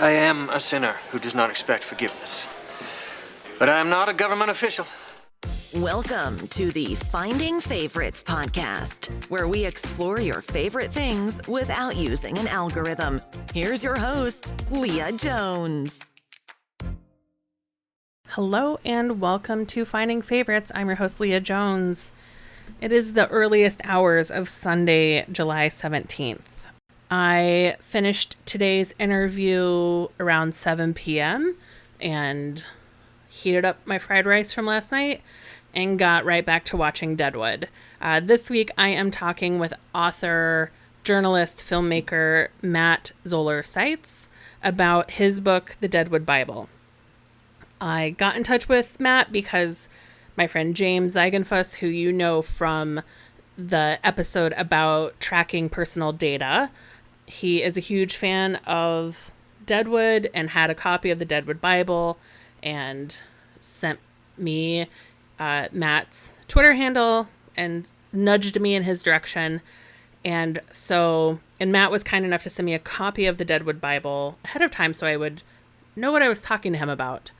I am a sinner who does not expect forgiveness. But I am not a government official. Welcome to the Finding Favorites podcast, where we explore your favorite things without using an algorithm. Here's your host, Leah Jones. Hello and welcome to Finding Favorites. I'm your host, Leah Jones. It is the earliest hours of Sunday, July 17th. I finished today's interview around 7 p.m. and heated up my fried rice from last night and got right back to watching Deadwood. This week I am talking with author, journalist, filmmaker Matt Zoller Seitz about his book, The Deadwood Bible. I got in touch with Matt because my friend James Zigenfuss, who you know from the episode about tracking personal data, he is a huge fan of Deadwood and had a copy of the Deadwood Bible and sent me Matt's Twitter handle and nudged me in his direction. And Matt was kind enough to send me a copy of the Deadwood Bible ahead of time so I would know what I was talking to him about,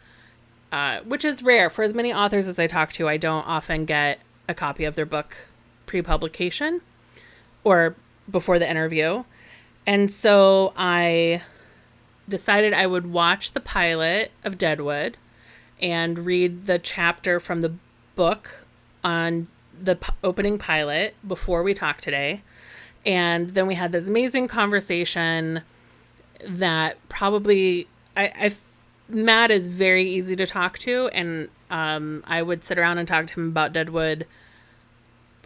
which is rare. For as many authors as I talk to, I don't often get a copy of their book pre-publication or before the interview. And so I decided I would watch the pilot of Deadwood and read the chapter from the book on the opening pilot before we talked today. And then we had this amazing conversation that probably Matt is very easy to talk to. And I would sit around and talk to him about Deadwood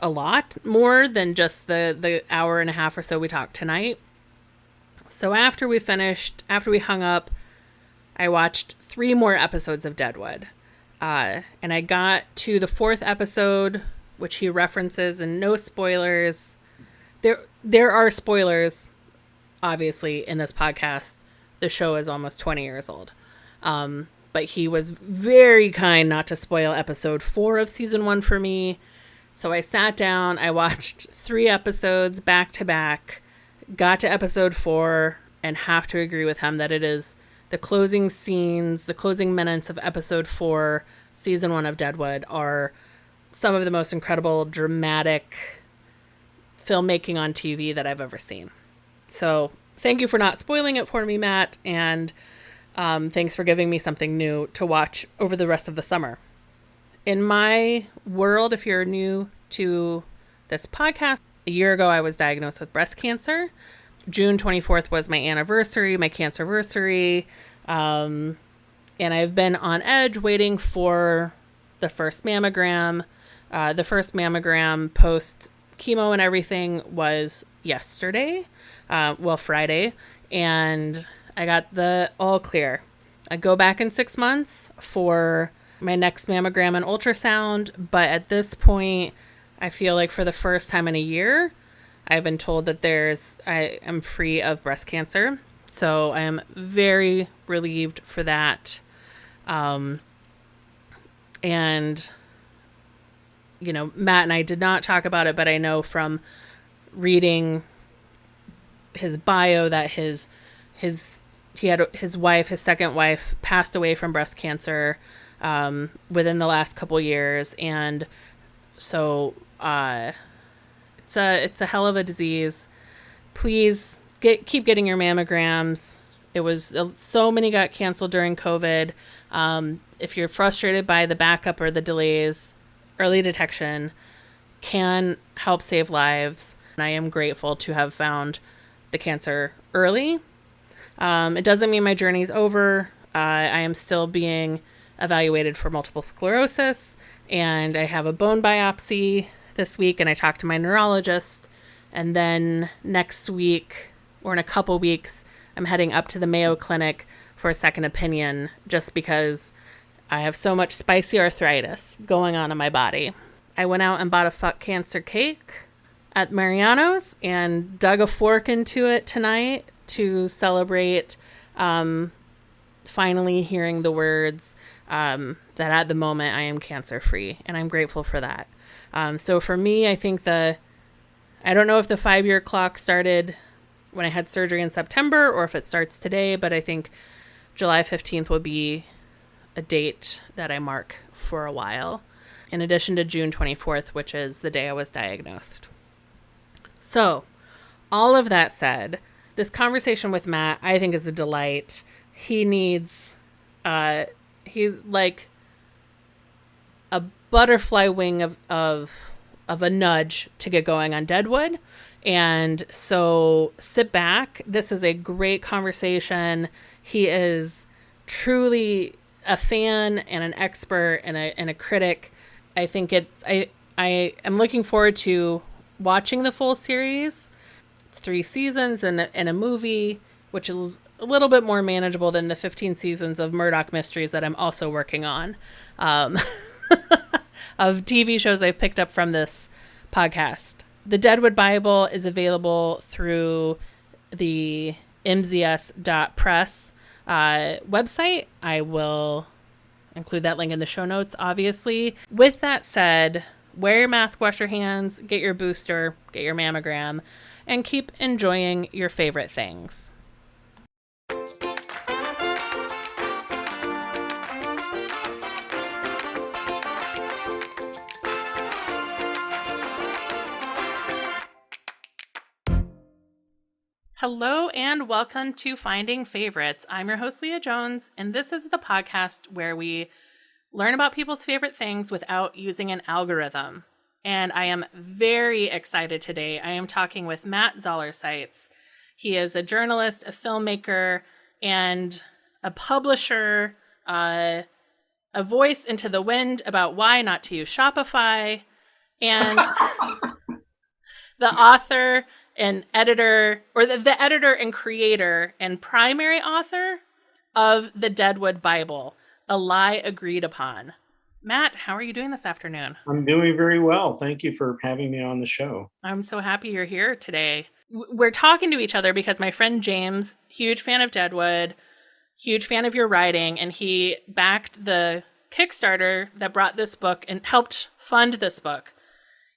a lot more than just the hour and a half or so we talked tonight. So after we hung up, I watched 3 more episodes of Deadwood. And I got to the 4th episode, which he references, and no spoilers. There are spoilers, obviously, in this podcast. The show is almost 20 years old. But he was very kind not to spoil episode 4 of season 1 for me. So I sat down, I watched 3 episodes back to back, got to episode 4, and have to agree with him that it is the closing scenes, the closing minutes of episode 4, season 1 of Deadwood are some of the most incredible, dramatic filmmaking on TV that I've ever seen. So thank you for not spoiling it for me, Matt, and thanks for giving me something new to watch over the rest of the summer. In my world, if you're new to this podcast, a year ago I was diagnosed with breast cancer. June 24th was my anniversary, my cancerversary. And I've been on edge waiting for the first mammogram. The first mammogram post chemo and everything was yesterday, Friday. And I got the all clear. I go back in 6 months for my next mammogram and ultrasound. But at this point, I feel like for the first time in a year, I've been told that I am free of breast cancer. So I am very relieved for that. And, you know, Matt and I did not talk about it, but I know from reading his bio that his second wife passed away from breast cancer within the last couple years. And so it's a hell of a disease. Please keep getting your mammograms. So many got canceled during COVID. If you're frustrated by the backup or the delays, early detection can help save lives. And I am grateful to have found the cancer early. It doesn't mean my journey's over. I am still being evaluated for multiple sclerosis, and I have a bone biopsy this week, and I talked to my neurologist. And then next week, or in a couple weeks, I'm heading up to the Mayo Clinic for a second opinion, just because I have so much spicy arthritis going on in my body. I went out and bought a fuck cancer cake at Mariano's and dug a fork into it tonight to celebrate finally hearing the words that at the moment I am cancer free, and I'm grateful for that. So for me, I think I don't know if the 5-year clock started when I had surgery in September or if it starts today, but I think July 15th will be a date that I mark for a while, in addition to June 24th, which is the day I was diagnosed. So, all of that said, this conversation with Matt, I think, is a delight. He needs, he's like a butterfly wing of a nudge to get going on Deadwood. And so sit back. This is a great conversation. He is truly a fan and an expert and a critic. I think I am looking forward to watching the full series. It's 3 seasons and a movie, which is a little bit more manageable than the 15 seasons of Murdoch Mysteries that I'm also working on, of TV shows I've picked up from this podcast. The Deadwood Bible is available through the mzs.press website. I will include that link in the show notes, obviously. With that said, wear your mask, wash your hands, get your booster, get your mammogram, and keep enjoying your favorite things. Hello and welcome to Finding Favorites. I'm your host, Leah Jones, and this is the podcast where we learn about people's favorite things without using an algorithm. And I am very excited today. I am talking with Matt Zoller Seitz. He is a journalist, a filmmaker, and a publisher, a voice into the wind about why not to use Shopify, and the author and editor, or the editor and creator and primary author of the Deadwood Bible, A Lie Agreed Upon. Matt, how are you doing this afternoon? I'm doing very well. Thank you for having me on the show. I'm so happy you're here today. We're talking to each other because my friend James, huge fan of Deadwood, huge fan of your writing, and he backed the Kickstarter that brought this book and helped fund this book.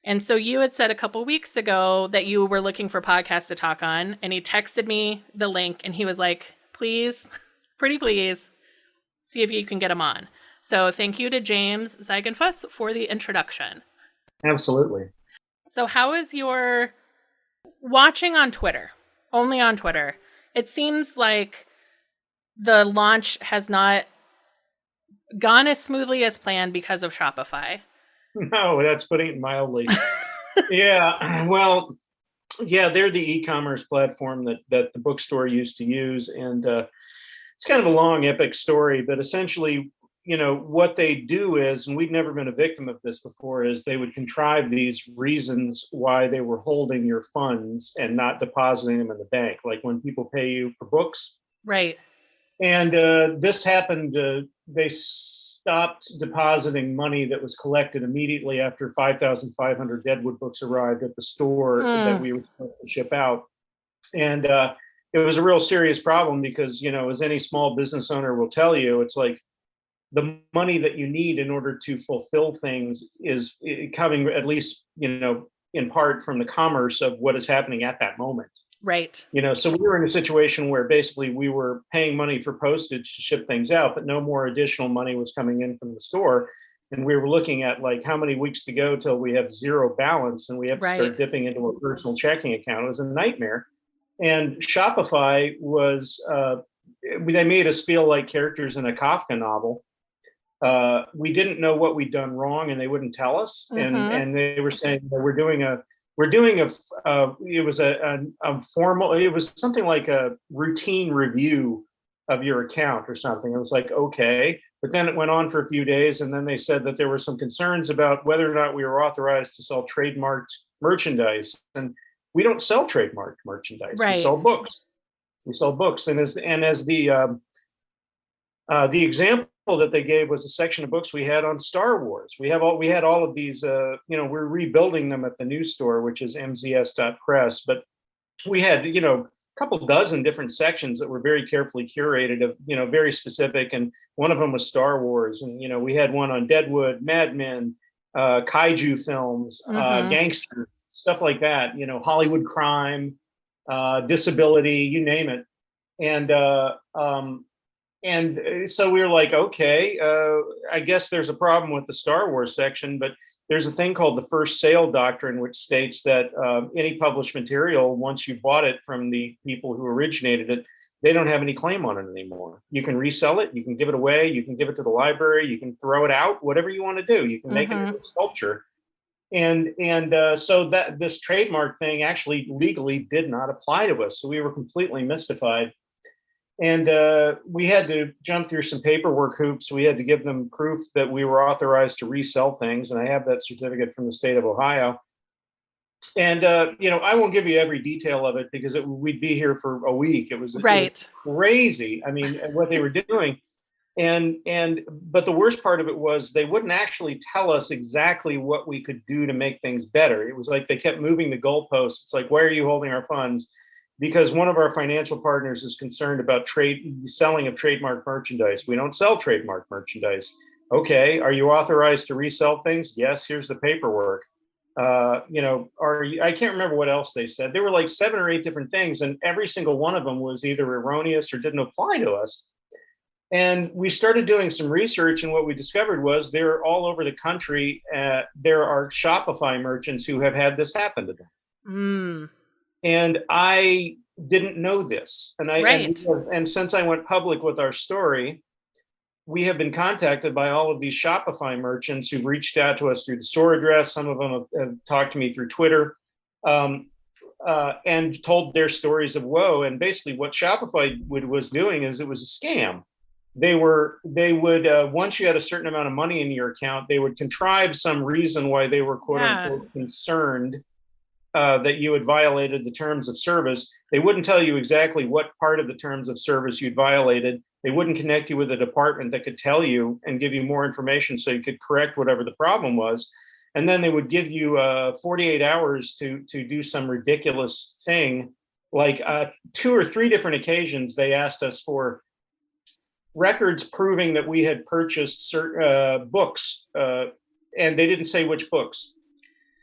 And so you had said a couple weeks ago that you were looking for podcasts to talk on, and he texted me the link, and he was like, please, pretty please, see if you can get him on. So thank you to James Zeigenfuss for the introduction. Absolutely. So how is your watching on Twitter, only on Twitter? It seems like the launch has not gone as smoothly as planned because of Shopify. No, that's putting it mildly. Yeah, well, yeah, they're the e-commerce platform that the bookstore used to use. And it's kind of a long, epic story, but essentially, you know, what they do is, and we've never been a victim of this before, is they would contrive these reasons why they were holding your funds and not depositing them in the bank, like when people pay you for books. Right. And this happened, they stopped depositing money that was collected immediately after 5,500 Deadwood books arrived at the store that we were supposed to ship out. And it was a real serious problem because, you know, as any small business owner will tell you, it's like the money that you need in order to fulfill things is coming, at least, you know, in part from the commerce of what is happening at that moment. Right. You know, so we were in a situation where basically we were paying money for postage to ship things out, but no more additional money was coming in from the store. And we were looking at like how many weeks to go till we have zero balance and we have to start dipping into a personal checking account. It was a nightmare. And Shopify was, they made us feel like characters in a Kafka novel. We didn't know what we'd done wrong and they wouldn't tell us. And they were saying, well, it was a formal, it was something like a routine review of your account or something. It was like, okay. But then it went on for a few days. And then they said that there were some concerns about whether or not we were authorized to sell trademarked merchandise. And we don't sell trademarked merchandise. Right. We sell books. And as the example that they gave was a section of books we had on Star Wars. We had all of these, you know, we're rebuilding them at the new store, which is mzs.press, but we had, you know, a couple dozen different sections that were very carefully curated of, you know, very specific. And one of them was Star Wars. And, you know, we had one on Deadwood, Mad Men, kaiju films, gangsters, stuff like that, you know, Hollywood crime, disability, you name it. So we were like, okay, I guess there's a problem with the Star Wars section, but there's a thing called the first sale doctrine, which states that any published material, once you bought it from the people who originated it, they don't have any claim on it anymore. You can resell it, you can give it away, you can give it to the library, you can throw it out, whatever you want to do. You can make it into a sculpture. So that this trademark thing actually legally did not apply to us. So we were completely mystified. And we had to jump through some paperwork hoops. We had to give them proof that we were authorized to resell things. And I have that certificate from the state of Ohio. And, I won't give you every detail of it because we'd be here for a week. It was crazy. I mean, what they were doing. But the worst part of it was they wouldn't actually tell us exactly what we could do to make things better. It was like they kept moving the goalposts. It's like, why are you holding our funds? Because one of our financial partners is concerned about selling of trademark merchandise. We don't sell trademark merchandise. Okay, are you authorized to resell things? Yes, here's the paperwork. I can't remember what else they said. There were like 7 or 8 different things, and every single one of them was either erroneous or didn't apply to us. And we started doing some research, and what we discovered was they're all over the country. There are Shopify merchants who have had this happen to them. Mm. And I didn't know this. And since I went public with our story, we have been contacted by all of these Shopify merchants who've reached out to us through the store address. Some of them have talked to me through Twitter and told their stories of woe. And basically what Shopify was doing is it was a scam. They would, once you had a certain amount of money in your account, they would contrive some reason why they were quote unquote concerned that you had violated the terms of service. They wouldn't tell you exactly what part of the terms of service you'd violated. They wouldn't connect you with a department that could tell you and give you more information so you could correct whatever the problem was. And then they would give you 48 hours to do some ridiculous thing. Like 2 or 3 different occasions, they asked us for records proving that we had purchased certain books, and they didn't say which books.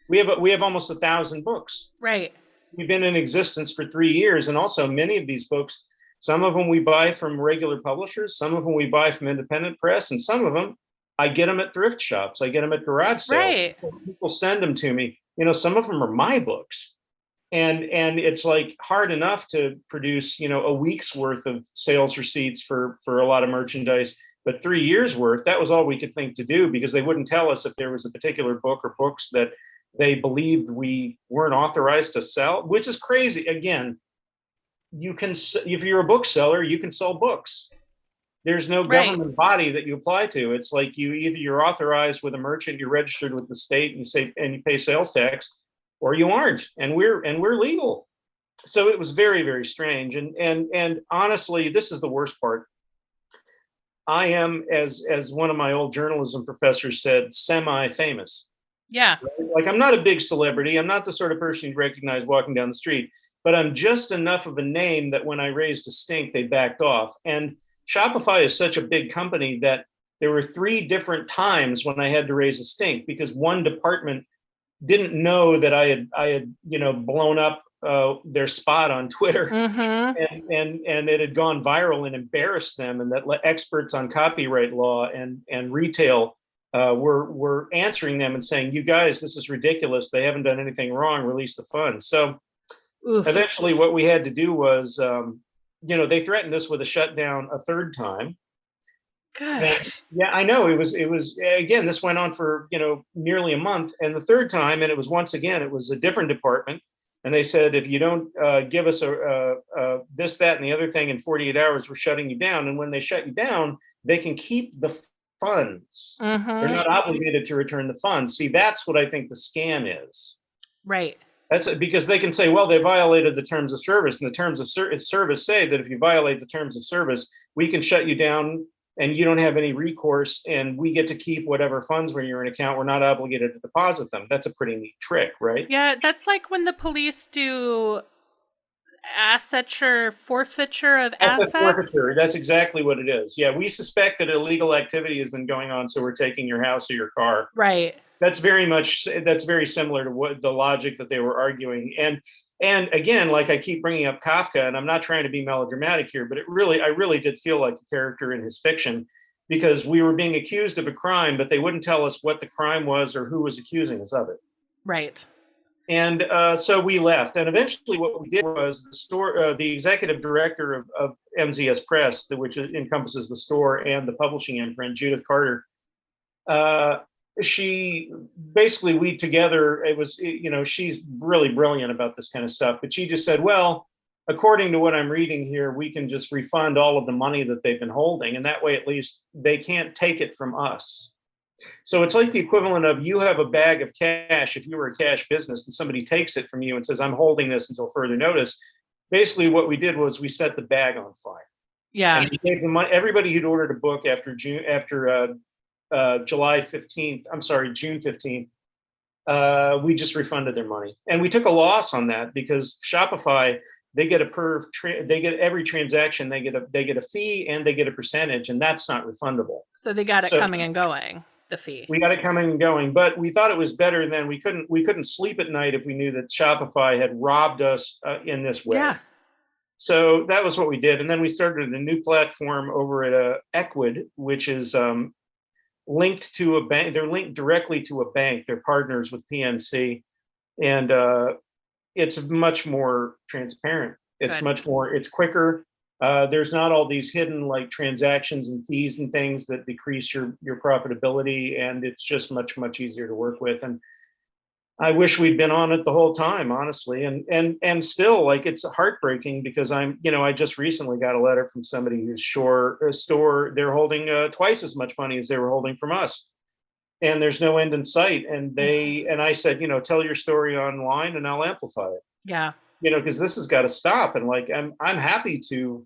We have almost 1,000 books. Right. We've been in existence for 3 years, and also many of these books, some of them we buy from regular publishers, some of them we buy from independent press, and some of them I get them at thrift shops. I get them at garage sales. Right. People send them to me. Some of them are my books, and it's like hard enough to produce a week's worth of sales receipts for a lot of merchandise. But 3 years worth, that was all we could think to do, because they wouldn't tell us if there was a particular book or books that they believed we weren't authorized to sell, which is crazy. Again, if you're a bookseller, you can sell books. There's no government body that you apply to. It's like you're authorized with a merchant, you're registered with the state, and you pay sales tax, or you aren't. And we're legal. So it was very, very strange. And honestly, this is the worst part. I am, as one of my old journalism professors said, semi-famous. Yeah. Like, I'm not a big celebrity. I'm not the sort of person you'd recognize walking down the street, but I'm just enough of a name that when I raised a stink, they backed off. And Shopify is such a big company that there were 3 different times when I had to raise a stink, because one department didn't know that I had blown up their spot on Twitter, and it had gone viral and embarrassed them, and that experts on copyright law and retail were answering them and saying, "You guys, this is ridiculous. They haven't done anything wrong. Release the funds." So eventually, what we had to do was, they threatened us with a shutdown a 3rd time. Gosh. Yeah, I know. It was again, this went on for nearly a month, and the 3rd time, and it was once again, it was a different department, and they said, if you don't give us this, that, and the other thing in 48 hours, we're shutting you down. And when they shut you down, they can keep the funds. They're not obligated to return the funds. See, that's what I think the scam is. Right. That's because they can say, well, they violated the terms of service, and the terms of service say that if you violate the terms of service, we can shut you down and you don't have any recourse, and we get to keep whatever funds were in your account. We're not obligated to deposit them. That's a pretty neat trick, right? Yeah, that's like when the police do forfeiture of assets. Forfeiture. That's exactly what it is. Yeah, we suspect that illegal activity has been going on, so we're taking your house or your car. Right. That's very similar to what the logic that they were arguing. And And again, like I keep bringing up Kafka, and I'm not trying to be melodramatic here, but I really did feel like a character in his fiction, because we were being accused of a crime, but they wouldn't tell us what the crime was or who was accusing us of it. Right. And so we left. And eventually what we did was the executive director of MZS Press, which encompasses the store and the publishing imprint, Judith Carter, she basically, we together, it was, she's really brilliant about this kind of stuff, but she just said, well, according to what I'm reading here, we can just refund all of the money that they've been holding. And that way, at least they can't take it from us. So it's like the equivalent of, you have a bag of cash. If you were a cash business and somebody takes it from you and says, I'm holding this until further notice. Basically what we did was we set the bag on fire. Yeah. And we gave them money. Everybody who'd ordered a book after June 15th, we just refunded their money. And we took a loss on that because Shopify, they get they get every transaction, they get a fee and they get a percentage, and that's not refundable. So they got it coming and going, the fee. We got it coming and going, but we thought it was better than we couldn't sleep at night if we knew that Shopify had robbed us in this way. Yeah. So that was what we did. And then we started a new platform over at Equid, which is linked to a bank. They're linked directly to a bank. They're partners with PNC. And it's much more transparent. It's quicker. There's not all these hidden like transactions and fees and things that decrease your profitability. And it's just much, much easier to work with. And I wish we'd been on it the whole time, honestly. And still, like, it's heartbreaking because I just recently got a letter from somebody whose store, they're holding twice as much money as they were holding from us. And there's no end in sight. And I said, tell your story online and I'll amplify it. Yeah. Because this has got to stop. And like, I'm happy to,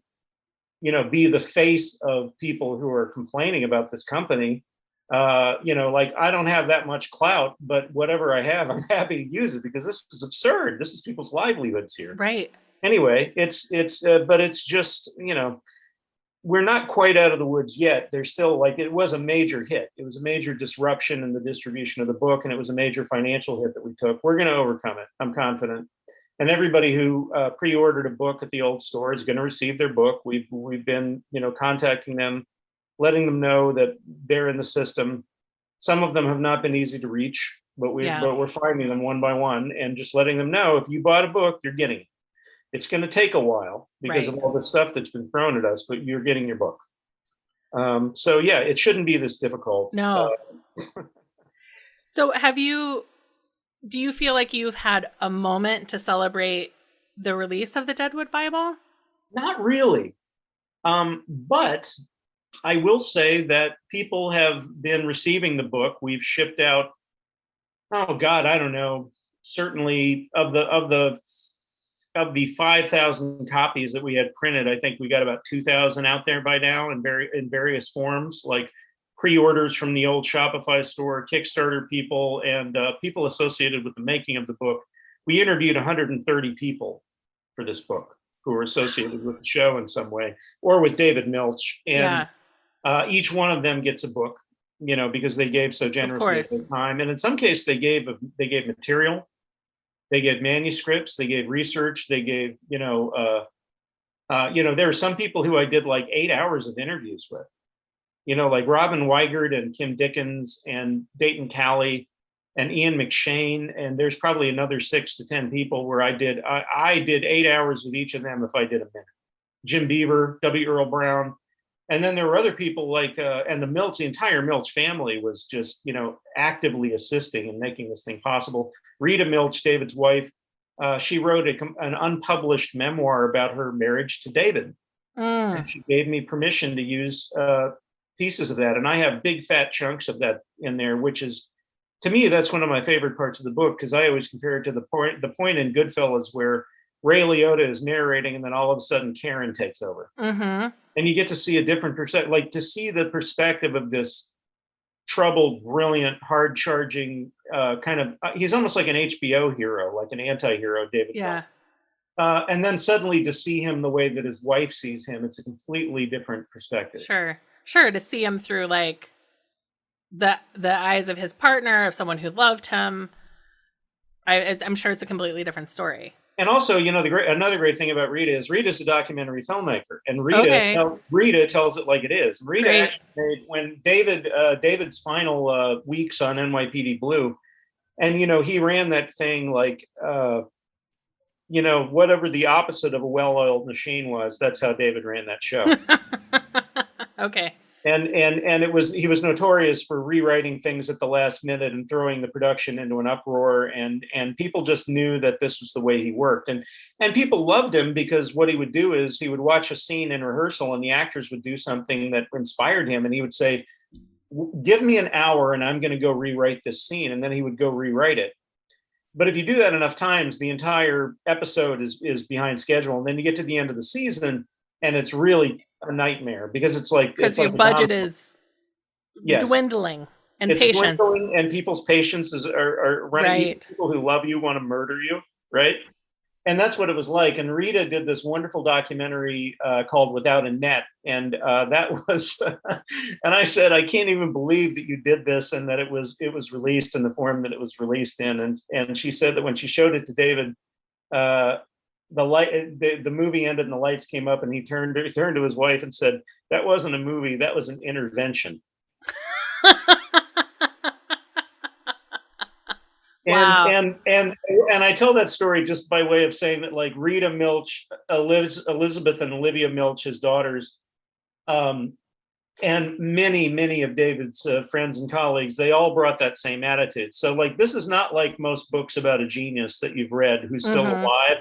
be the face of people who are complaining about this company. Like, I don't have that much clout, but whatever I have, I'm happy to use it because this is absurd. This is people's livelihoods here. Right. Anyway, but it's just, we're not quite out of the woods yet. There's still, like, it was a major hit. It was a major disruption in the distribution of the book, and it was a major financial hit that we took. We're going to overcome it. I'm confident. And everybody who pre-ordered a book at the old store is going to receive their book. We've been, contacting them, letting them know that they're in the system. Some of them have not been easy to reach, but we're finding them one by one and just letting them know, if you bought a book, you're getting it. It's going to take a while because of all the stuff that's been thrown at us, but you're getting your book. So yeah, it shouldn't be this difficult. No. So do you feel like you've had a moment to celebrate the release of the Deadwood Bible? Not really. But I will say that people have been receiving the book. We've shipped out, oh God, I don't know, certainly of the 5,000 copies that we had printed, I think we got about 2,000 out there by now in various forms, like pre-orders from the old Shopify store, Kickstarter people, and people associated with the making of the book. We interviewed 130 people for this book who were associated with the show in some way, or with David Milch. And each one of them gets a book, because they gave so generously of their time. And in some cases, they gave material. They gave manuscripts, they gave research, they gave, there were some people who I did like 8 hours of interviews with, like Robin Weigert and Kim Dickens and Dayton Calley and Ian McShane. And there's probably another 6 to 10 people where I did 8 hours with each of them if I did a minute. Jim Beaver, W. Earl Brown. And then there were other people like, and the entire Milch family was just, actively assisting in making this thing possible. Rita Milch, David's wife, she wrote an unpublished memoir about her marriage to David. And she gave me permission to use pieces of that. And I have big fat chunks of that in there, which is, to me, that's one of my favorite parts of the book, because I always compare it to the point in Goodfellas where Ray Liotta is narrating and then all of a sudden Karen takes over. Mm-hmm. And you get to see a different perspective, like to see the perspective of this troubled, brilliant, hard-charging kind of, he's almost like an HBO hero, like an anti-hero, David. Yeah. And then suddenly to see him the way that his wife sees him, it's a completely different perspective. Sure. To see him through like the eyes of his partner, of someone who loved him. I'm sure it's a completely different story. And also, another great thing about Rita is Rita's a documentary filmmaker, and Okay. Rita tells it like it is. Rita Great. actually made, when David's final weeks on NYPD Blue, and he ran that thing like whatever the opposite of a well-oiled machine was. That's how David ran that show. Okay. And he was notorious for rewriting things at the last minute and throwing the production into an uproar, and people just knew that this was the way he worked, and people loved him because what he would do is he would watch a scene in rehearsal and the actors would do something that inspired him, and he would say, give me an hour and I'm going to go rewrite this scene, and then he would go rewrite it. But if you do that enough times, the entire episode is behind schedule, and then you get to the end of the season and it's really a nightmare because it's like your budget is dwindling, and it's patience dwindling, and people's patience are running. Right. People who love you want to murder you, right? And that's what it was like. And Rita did this wonderful documentary called Without a Net, and that was and I said, I can't even believe that you did this and that it was released in the form that it was released in. And she said that when she showed it to David, the movie ended and the lights came up, and he turned to his wife and said, that wasn't a movie, that was an intervention. Wow. And I tell that story just by way of saying that, like, Rita Milch, Elizabeth and Olivia Milch, his daughters, and many of David's friends and colleagues, they all brought that same attitude. So, like, this is not like most books about a genius that you've read who's still alive.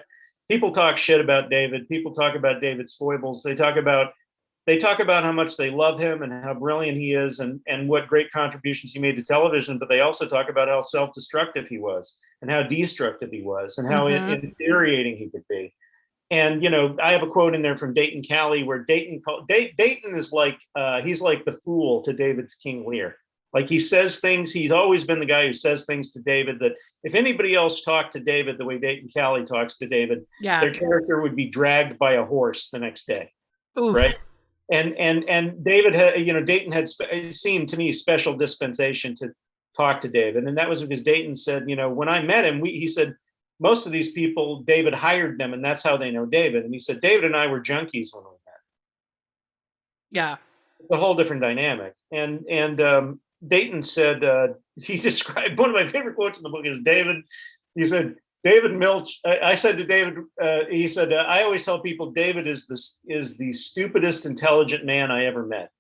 People talk shit about David. People talk about David's foibles. They talk about how much they love him and how brilliant he is, and what great contributions he made to television. But they also talk about how self-destructive he was, and how destructive he was, and how infuriating he could be. And I have a quote in there from Dayton Cali where Dayton is like he's like the fool to David's King Lear. Like, he says things. He's always been the guy who says things to David that if anybody else talked to David the way Dayton Cali talks to David, their character would be dragged by a horse the next day. Oof. Right. And David had, Dayton had seemed to me special dispensation to talk to David. And that was because Dayton said, when I met him, he said, most of these people, David hired them, and that's how they know David. And he said, David and I were junkies when we met. Yeah. It's a whole different dynamic. And Dayton said, he described, one of my favorite quotes in the book is he said, David Milch, I said to David, he said, I always tell people David is the stupidest intelligent man I ever met.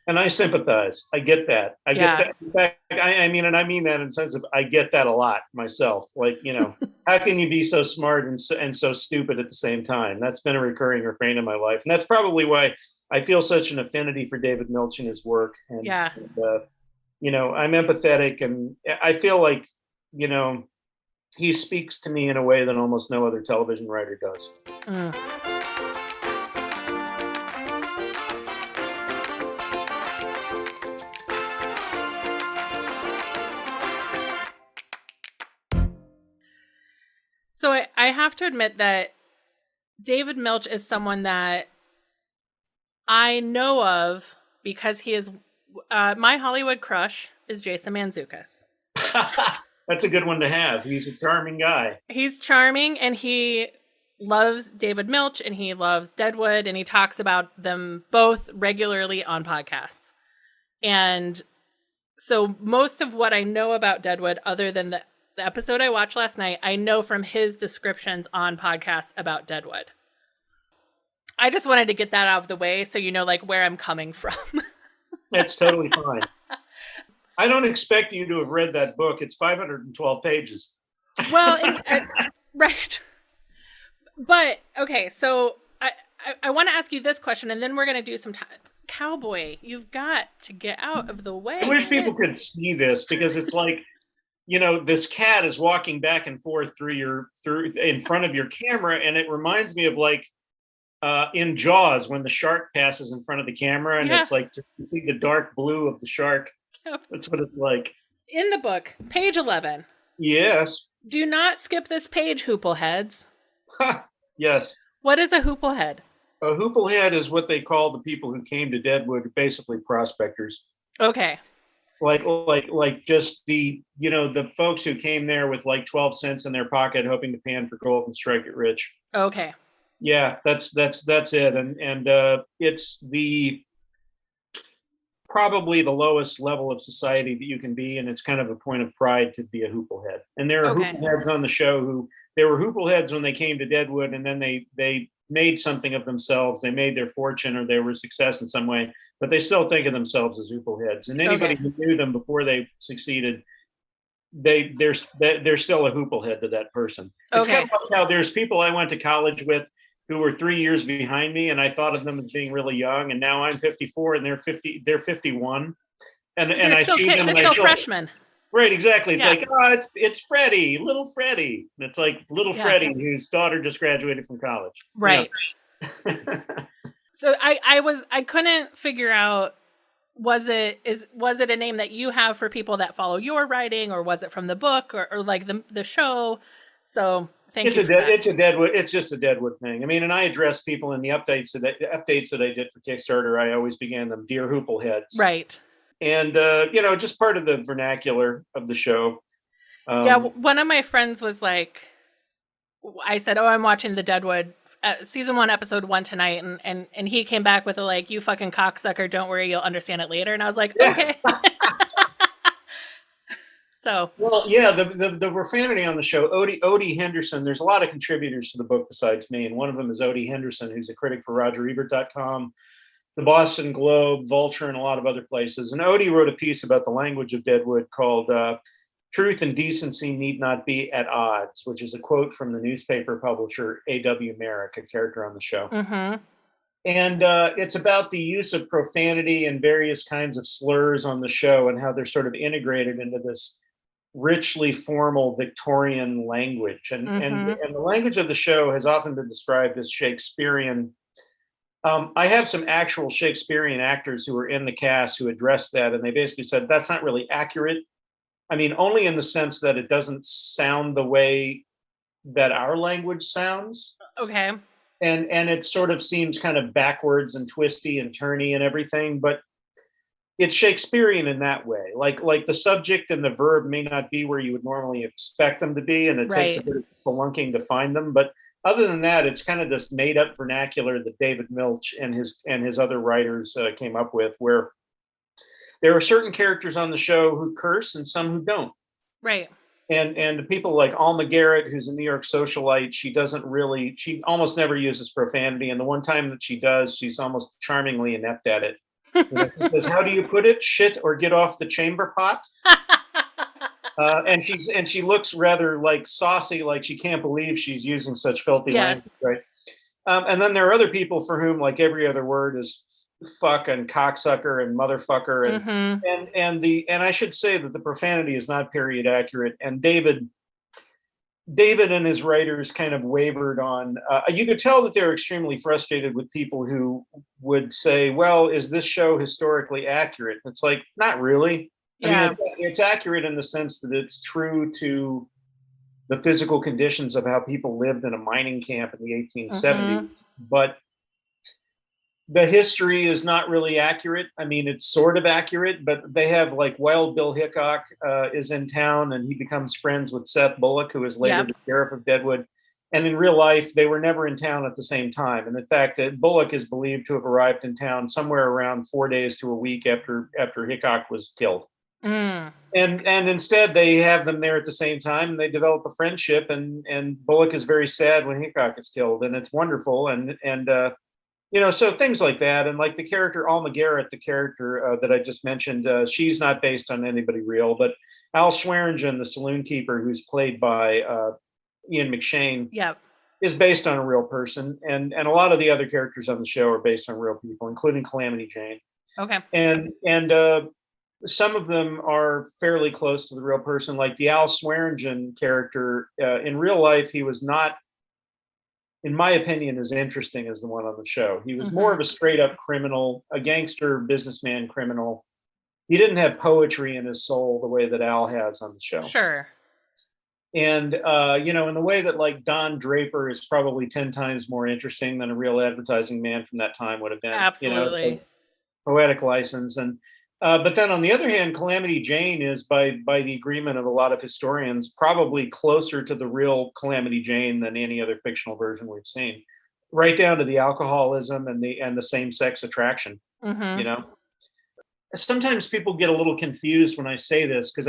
And I sympathize. I get that. I get that. In fact, I mean that in the sense of, I get that a lot myself. Like, how can you be so smart and so stupid at the same time? That's been a recurring refrain in my life. And that's probably why I feel such an affinity for David Milch and his work. And, I'm empathetic, and I feel like, he speaks to me in a way that almost no other television writer does. So I have to admit that David Milch is someone that I know of because he is my Hollywood crush is Jason Mantzoukas. That's a good one to have. He's a charming guy. He's charming, and he loves David Milch, and he loves Deadwood, and he talks about them both regularly on podcasts. And so most of what I know about Deadwood, other than the episode I watched last night, I know from his descriptions on podcasts about Deadwood. I just wanted to get that out of the way so you know, like, where I'm coming from. That's totally fine. I don't expect you to have read that book. It's 512 pages. Well, right. But, okay, so I want to ask you this question, and then we're going to do some time. Cowboy, you've got to get out of the way. I wish people could see this, because it's like, this cat is walking back and forth in front of your camera, and it reminds me of, like, in Jaws, when the shark passes in front of the camera, and it's like to see the dark blue of the shark. Yep. That's what it's like. In the book, page 11. Yes. Do not skip this page, hoopleheads. Yes. What is a hooplehead? A hooplehead is what they call the people who came to Deadwood, basically prospectors. Okay. Like just the, the folks who came there with like 12 cents in their pocket, hoping to pan for gold and strike it rich. Okay. Yeah, that's it. And it's probably the lowest level of society that you can be, and it's kind of a point of pride to be a hooplehead. And there are hoopleheads on the show who they were hoopleheads when they came to Deadwood, and then they made something of themselves. They made their fortune, or they were a success in some way, but they still think of themselves as hoopleheads. And anybody who knew them before they succeeded, they're still a hooplehead to that person. It's kind of like how there's people I went to college with who were 3 years behind me, and I thought of them as being really young, and now I'm 54 and they're 51, and I see them. They're still freshmen. Right, exactly. It's like, it's Freddie, little Freddie. It's like little Freddie, whose daughter just graduated from college. Right. So I couldn't figure out, was it a name that you have for people that follow your writing, or was it from the book, or like the show? So thank you. It's just a Deadwood thing. I mean, and I address people in the updates that I did for Kickstarter. I always began them, "Dear Hoopleheads." Right. And just part of the vernacular of the show. One of my friends was like, I said, "Oh, I'm watching the Deadwood season 1, episode 1 tonight," and he came back with a like, "You fucking cocksucker! Don't worry, you'll understand it later." And I was like, okay. So the profanity on the show, Odie Henderson. There's a lot of contributors to the book besides me, and one of them is Odie Henderson, who's a critic for RogerEbert.com, the Boston Globe, Vulture, and a lot of other places. And Odie wrote a piece about the language of Deadwood called "Truth and Decency Need Not Be at Odds," which is a quote from the newspaper publisher A.W. Merrick, a character on the show. Mm-hmm. And it's about the use of profanity and various kinds of slurs on the show, and how they're sort of integrated into this richly formal Victorian language. And the language of the show has often been described as Shakespearean. I have some actual Shakespearean actors who were in the cast who addressed that, and they basically said that's not really accurate. I mean, only in the sense that it doesn't sound the way that our language sounds. Okay. And it sort of seems kind of backwards and twisty and turny and everything, but it's Shakespearean in that way. Like the subject and the verb may not be where you would normally expect them to be, and it takes a bit of spelunking to find them. But other than that, it's kind of this made-up vernacular that David Milch and his other writers came up with, where there are certain characters on the show who curse and some who don't. Right. And people like Alma Garrett, who's a New York socialite, she almost never uses profanity. And the one time that she does, she's almost charmingly inept at it. She says, "How do you put it? Shit or get off the chamber pot?" And she looks rather like saucy, like she can't believe she's using such filthy language, right? And then there are other people for whom like every other word is fuck and cocksucker and motherfucker, and I should say that the profanity is not period accurate. And David and his writers kind of wavered on. You could tell that they're extremely frustrated with people who would say, "Well, is this show historically accurate?" It's like, not really. Yeah. I mean, it's accurate in the sense that it's true to the physical conditions of how people lived in a mining camp in the 1870s, but the history is not really accurate. I mean, it's sort of accurate, but they have like Wild Bill Hickok is in town, and he becomes friends with Seth Bullock, who is later the sheriff of Deadwood. And in real life, they were never in town at the same time. And in fact, Bullock is believed to have arrived in town somewhere around 4 days to a week after Hickok was killed. And instead, they have them there at the same time, and they develop a friendship. And Bullock is very sad when Hickok is killed, and it's wonderful. So things like that. And like the character Alma Garrett, the character that I just mentioned, she's not based on anybody real, but Al Swearingen, the saloon keeper, who's played by Ian McShane, is based on a real person. And a lot of the other characters on the show are based on real people, including Calamity Jane. Okay. And some of them are fairly close to the real person. Like the Al Swearingen character, in real life, he was not, in my opinion, as interesting as the one on the show. He was more of a straight up criminal, a gangster businessman criminal. He didn't have poetry in his soul the way that Al has on the show. Sure. And, in the way that like Don Draper is probably 10 times more interesting than a real advertising man from that time would have been. Absolutely. Poetic license. And But then on the other hand, Calamity Jane is, by the agreement of a lot of historians, probably closer to the real Calamity Jane than any other fictional version we've seen, right down to the alcoholism and the same-sex attraction. Mm-hmm. You know, sometimes people get a little confused when I say this, because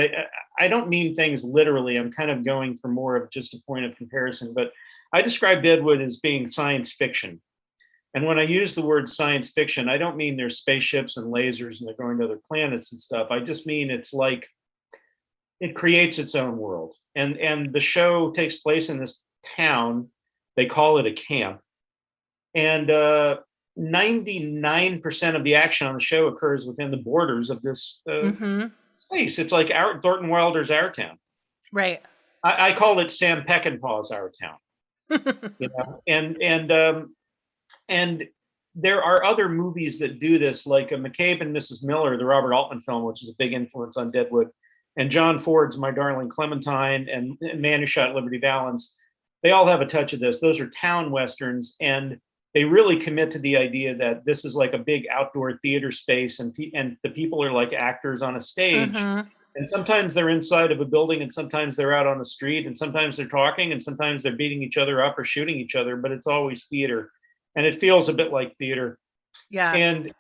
I don't mean things literally. I'm kind of going for more of just a point of comparison. But I describe Deadwood as being science fiction. And when I use the word science fiction, I don't mean there's spaceships and lasers and they're going to other planets and stuff. I just mean it's like it creates its own world. And the show takes place in this town. They call it a camp. And 99% of the action on the show occurs within the borders of this space. It's like Thornton Wilder's Our Town. Right. I call it Sam Peckinpah's Our Town. And there are other movies that do this, like McCabe and Mrs. Miller, the Robert Altman film, which is a big influence on Deadwood, and John Ford's My Darling Clementine, and Man Who Shot Liberty Valance. They all have a touch of this. Those are town westerns, and they really commit to the idea that this is like a big outdoor theater space, and the people are like actors on a stage. And sometimes they're inside of a building, and sometimes they're out on the street, and sometimes they're talking, and sometimes they're beating each other up or shooting each other, but it's always theater. And it feels a bit like theater. Yeah. And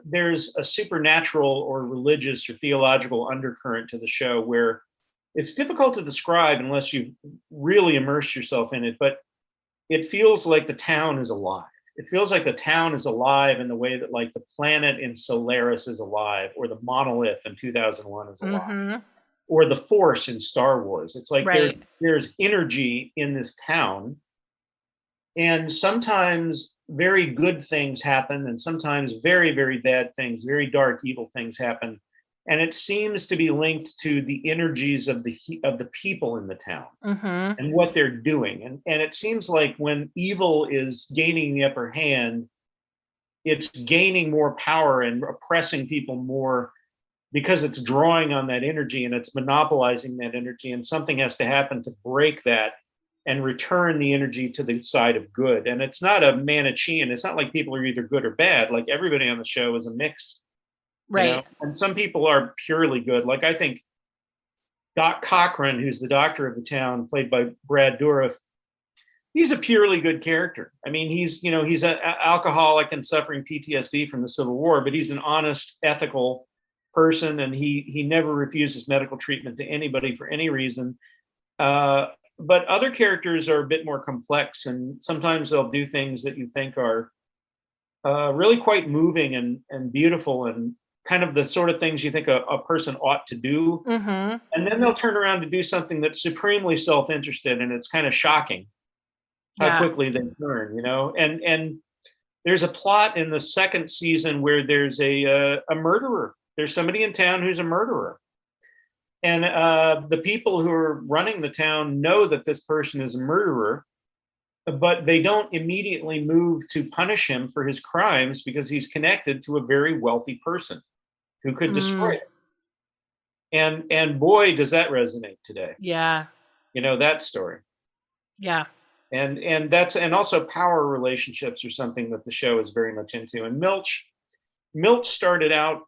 there's a supernatural or religious or theological undercurrent to the show where it's difficult to describe unless you really immerse yourself in it, but it feels like the town is alive. It feels like the town is alive in the way that like the planet in Solaris is alive, or the monolith in 2001 is alive, or the Force in Star Wars. It's like there's energy in this town. And sometimes very good things happen, and sometimes very, very bad things, very dark, evil things happen. And it seems to be linked to the energies of the people in the town and what they're doing. And it seems like when evil is gaining the upper hand, it's gaining more power and oppressing people more because it's drawing on that energy and it's monopolizing that energy. And something has to happen to break that and return the energy to the side of good. And it's not a Manichean. It's not like people are either good or bad. Like everybody on the show is a mix. Right. You know? And some people are purely good. Like I think Doc Cochran, who's the doctor of the town, played by Brad Dourif, he's a purely good character. I mean, he's an alcoholic and suffering PTSD from the Civil War, but he's an honest, ethical person. And he never refuses medical treatment to anybody for any reason. But other characters are a bit more complex, and sometimes they'll do things that you think are really quite moving and beautiful, and kind of the sort of things you think a person ought to do. And then they'll turn around to do something that's supremely self-interested, and it's kind of shocking how quickly they turn, And there's a plot in the second season where there's a murderer. There's somebody in town who's a murderer. And the people who are running the town know that this person is a murderer, but they don't immediately move to punish him for his crimes because he's connected to a very wealthy person who could destroy it. And boy, does that resonate today. Yeah. That story. Yeah. And also power relationships are something that the show is very much into. And Milch started out,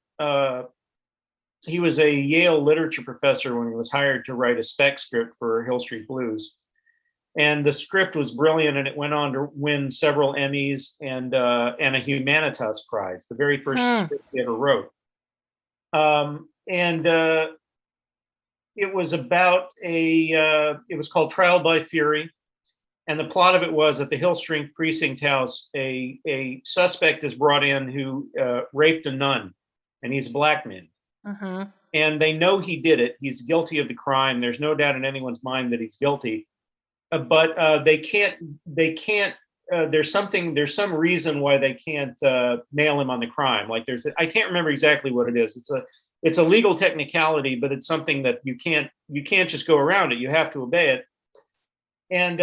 he was a Yale literature professor when he was hired to write a spec script for Hill Street Blues. And the script was brilliant, and it went on to win several Emmys and a Humanitas Prize, the very first script he ever wrote. It was about it was called Trial by Fury. And the plot of it was at the Hill Street Precinct House, a suspect is brought in who raped a nun, and he's a black man. And they know he did it. He's guilty of the crime. There's no doubt in anyone's mind that he's guilty. But they can't. There's some reason why they can't nail him on the crime. Like I can't remember exactly what it is. It's a legal technicality, but it's something that you can't just go around it. You have to obey it. And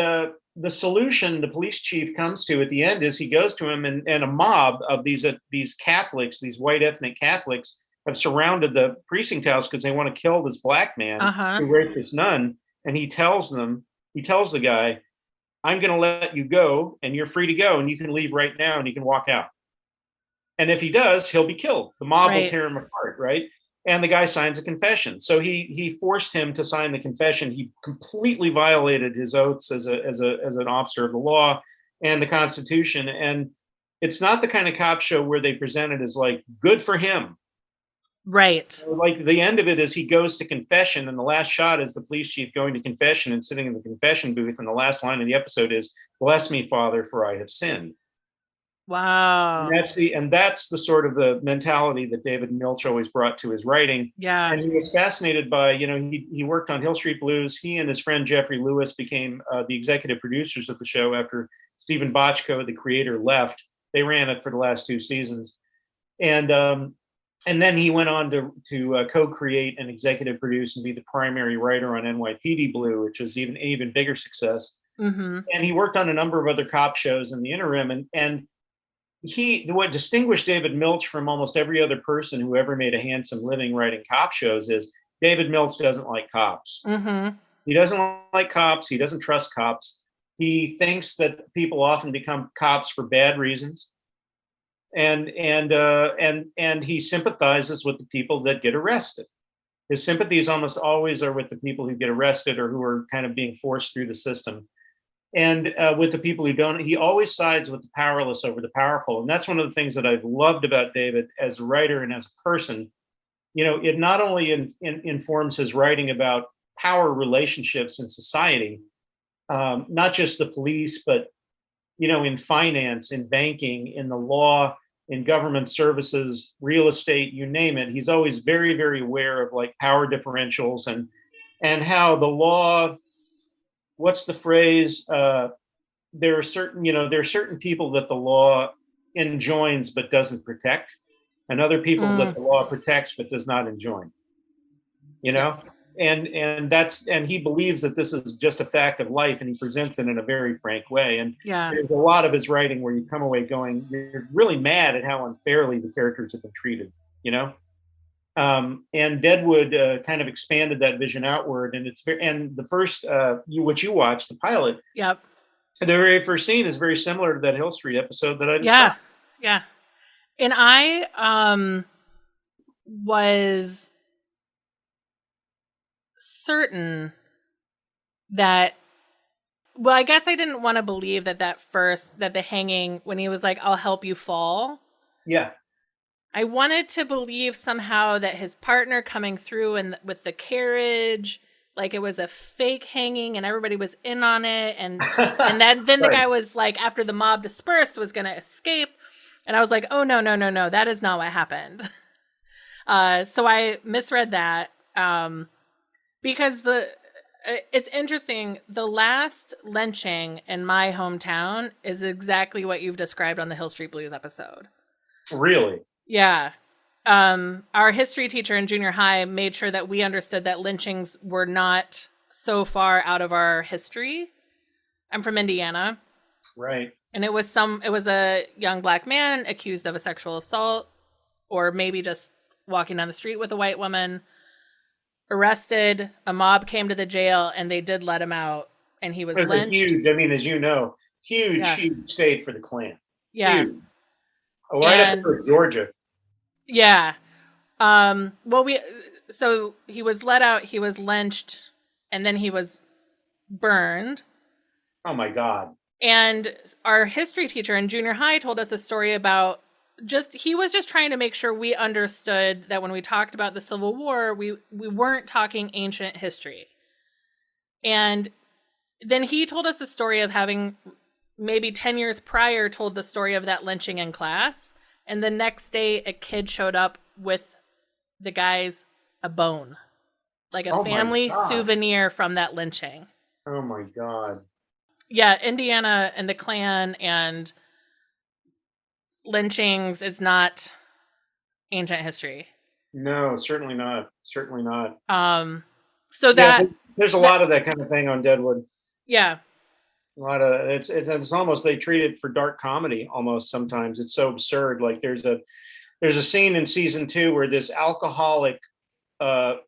the solution the police chief comes to at the end is he goes to him, and a mob of these Catholics, these white ethnic Catholics, have surrounded the precinct house because they want to kill this black man who raped this nun. And he tells the guy, I'm going to let you go, and you're free to go, and you can leave right now, and you can walk out. And if he does, he'll be killed. The mob will Right. tear him apart, right? And the guy signs a confession. So he forced him to sign the confession. He completely violated his oaths as an officer of the law and the Constitution. And it's not the kind of cop show where they present it as like, good for him. Right. Like the end of it is he goes to confession, and the last shot is the police chief going to confession and sitting in the confession booth. And the last line of the episode is, "Bless me, Father, for I have sinned." Wow. And that's the sort of the mentality that David Milch always brought to his writing. Yeah. And he was fascinated by, he worked on Hill Street Blues. He and his friend Jeffrey Lewis became the executive producers of the show after Stephen Bochco, the creator, left. They ran it for the last 2 seasons. And then he went on to co-create and executive produce and be the primary writer on NYPD Blue, which was even bigger success. Mm-hmm. And he worked on a number of other cop shows in the interim. And what distinguished David Milch from almost every other person who ever made a handsome living writing cop shows is David Milch doesn't like cops. Mm-hmm. He doesn't like cops. He doesn't trust cops. He thinks that people often become cops for bad reasons. And he sympathizes with the people that get arrested. His sympathies almost always are with the people who get arrested or who are kind of being forced through the system. And with the people who don't, he always sides with the powerless over the powerful. And that's one of the things that I've loved about David as a writer and as a person. It not only informs his writing about power relationships in society, not just the police, but, in finance, in banking, in the law, in government services, real estate, you name it. He's always very, very aware of like power differentials and how the law, what's the phrase? There are certain people that the law enjoins but doesn't protect, and other people that the law protects but does not enjoin. And he believes that this is just a fact of life, and he presents it in a very frank way. And there's a lot of his writing where you come away going, you're really mad at how unfairly the characters have been treated, and Deadwood kind of expanded that vision outward. And the first, what you watched, the pilot. Yep. The very first scene is very similar to that Hill Street episode that I described. Yeah. And I was certain that, I guess I didn't want to believe that the hanging, when he was like, "I'll help you fall." Yeah. I wanted to believe somehow that his partner coming through and with the carriage, like it was a fake hanging and everybody was in on it. And then the guy was like, after the mob dispersed, was going to escape. And I was like, oh, no, that is not what happened. So I misread that. Because it's interesting. The last lynching in my hometown is exactly what you've described on the Hill Street Blues episode. Really? Yeah. Our history teacher in junior high made sure that we understood that lynchings were not so far out of our history. I'm from Indiana. Right. And it was a young black man accused of a sexual assault, or maybe just walking down the street with a white woman, arrested. A mob came to the jail and they did let him out, and he was lynched. As you know, huge state for the Klan. Yeah. Huge. Right up to Georgia. Yeah. So he was let out, he was lynched, and then he was burned. Oh my God. And our history teacher in junior high told us a story about he was just trying to make sure we understood that when we talked about the Civil War, we weren't talking ancient history. And then he told us the story of having maybe 10 years prior told the story of that lynching in class. And the next day, a kid showed up with the guy's a bone, like a family souvenir from that lynching. Oh my God. Yeah, Indiana and the Klan and lynchings is not ancient history. No, certainly not. Certainly not. So that there's a lot of that kind of thing on Deadwood. Yeah. A lot of it's almost, they treat it for dark comedy almost sometimes. It's so absurd. Like there's a scene in season 2 where this alcoholic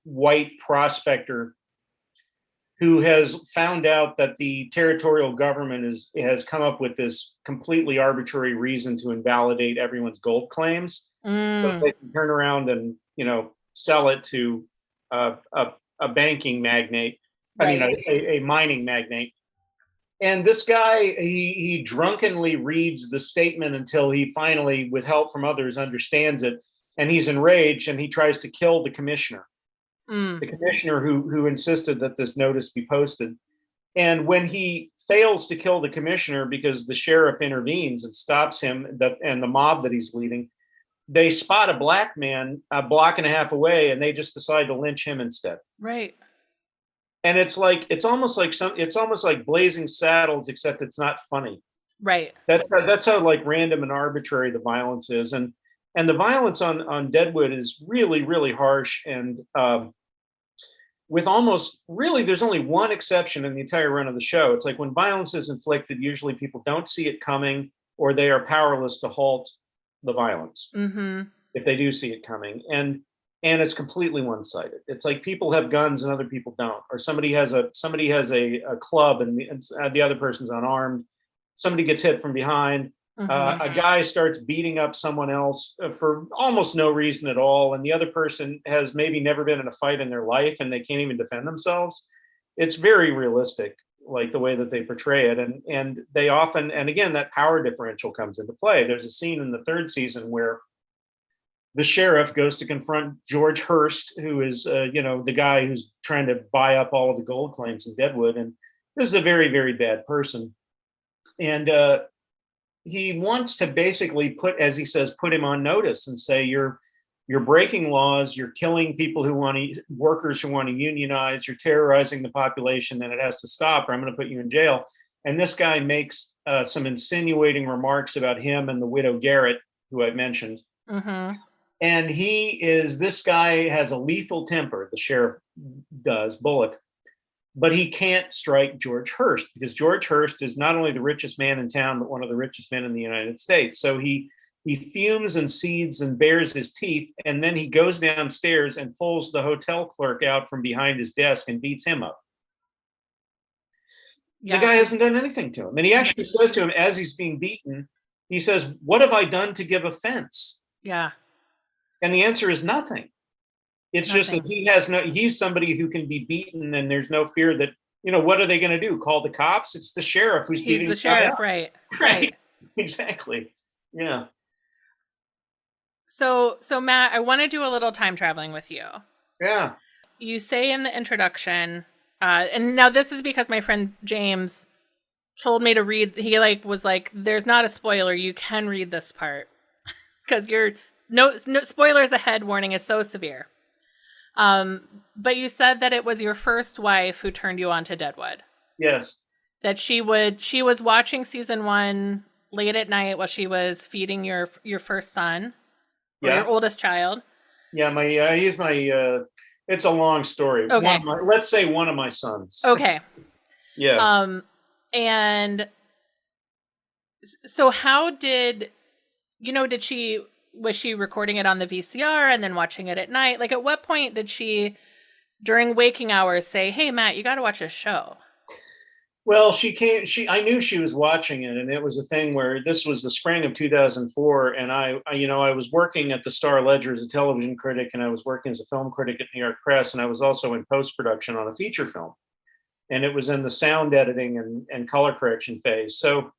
white prospector who has found out that the territorial government has come up with this completely arbitrary reason to invalidate everyone's gold claims, so they can turn around and sell it to a banking magnate. Right. I mean, a mining magnate. And this guy, he drunkenly reads the statement until he finally, with help from others, understands it, and he's enraged and he tries to kill the commissioner. The commissioner who insisted that this notice be posted. And when he fails to kill the commissioner because the sheriff intervenes and stops him and the mob that he's leading, they spot a black man a block and a half away, and they just decide to lynch him instead. Right. And it's almost like Blazing Saddles, except it's not funny. Right. That's how like random and arbitrary the violence is, and the violence on Deadwood is really, really harsh. And with almost really, there's only one exception in the entire run of the show. It's like when violence is inflicted, usually people don't see it coming, or they are powerless to halt the violence if they do see it coming. And it's completely one-sided. It's like people have guns and other people don't, or somebody has a club and the other person's unarmed. Somebody gets hit from behind. A guy starts beating up someone else for almost no reason at all, and the other person has maybe never been in a fight in their life and they can't even defend themselves. It's very realistic, like the way that they portray it, and they often, and again, that power differential comes into play. There's a scene in the third season where the sheriff goes to confront George Hurst, who is, the guy who's trying to buy up all of the gold claims in Deadwood. And this is a very, very bad person. And he wants to basically put him on notice and say, you're breaking laws, you're killing people workers who want to unionize, you're terrorizing the population, and it has to stop, or I'm going to put you in jail. And this guy makes some insinuating remarks about him and the widow Garrett, who I mentioned. And this guy has a lethal temper, the sheriff does, Bullock, but he can't strike George Hurst because George Hurst is not only the richest man in town, but one of the richest men in the United States. So he fumes and seethes and bares his teeth, and then he goes downstairs and pulls the hotel clerk out from behind his desk and beats him up. Yeah. The guy hasn't done anything to him. And he actually says to him as he's being beaten, he says, "What have I done to give offense?" Yeah. And the answer is nothing. It's nothing. Just that he's somebody who can be beaten, and there's no fear that, what are they going to do? Call the cops? It's the sheriff who's beating the sheriff, right? Exactly. Yeah. So Matt, I want to do a little time traveling with you. Yeah. You say in the introduction, and now this is because my friend James told me to read. He was like, "There's not a spoiler. You can read this part because no spoilers ahead. Warning is so severe." But you said that it was your first wife who turned you on to Deadwood. Yes. That she was watching season 1 late at night while she was feeding your first son, or your oldest child. Yeah, it's a long story. Okay. Let's say one of my sons. Okay. Yeah. And so how was she recording it on the VCR and then watching it at night? Like, at what point did she, during waking hours, say, "Hey, Matt, you got to watch this show"? Well, I knew she was watching it, and it was a thing where this was the spring of 2004, and I was working at the Star Ledger as a television critic, and I was working as a film critic at New York Press, and I was also in post-production on a feature film, and it was in the sound editing and color correction phase. So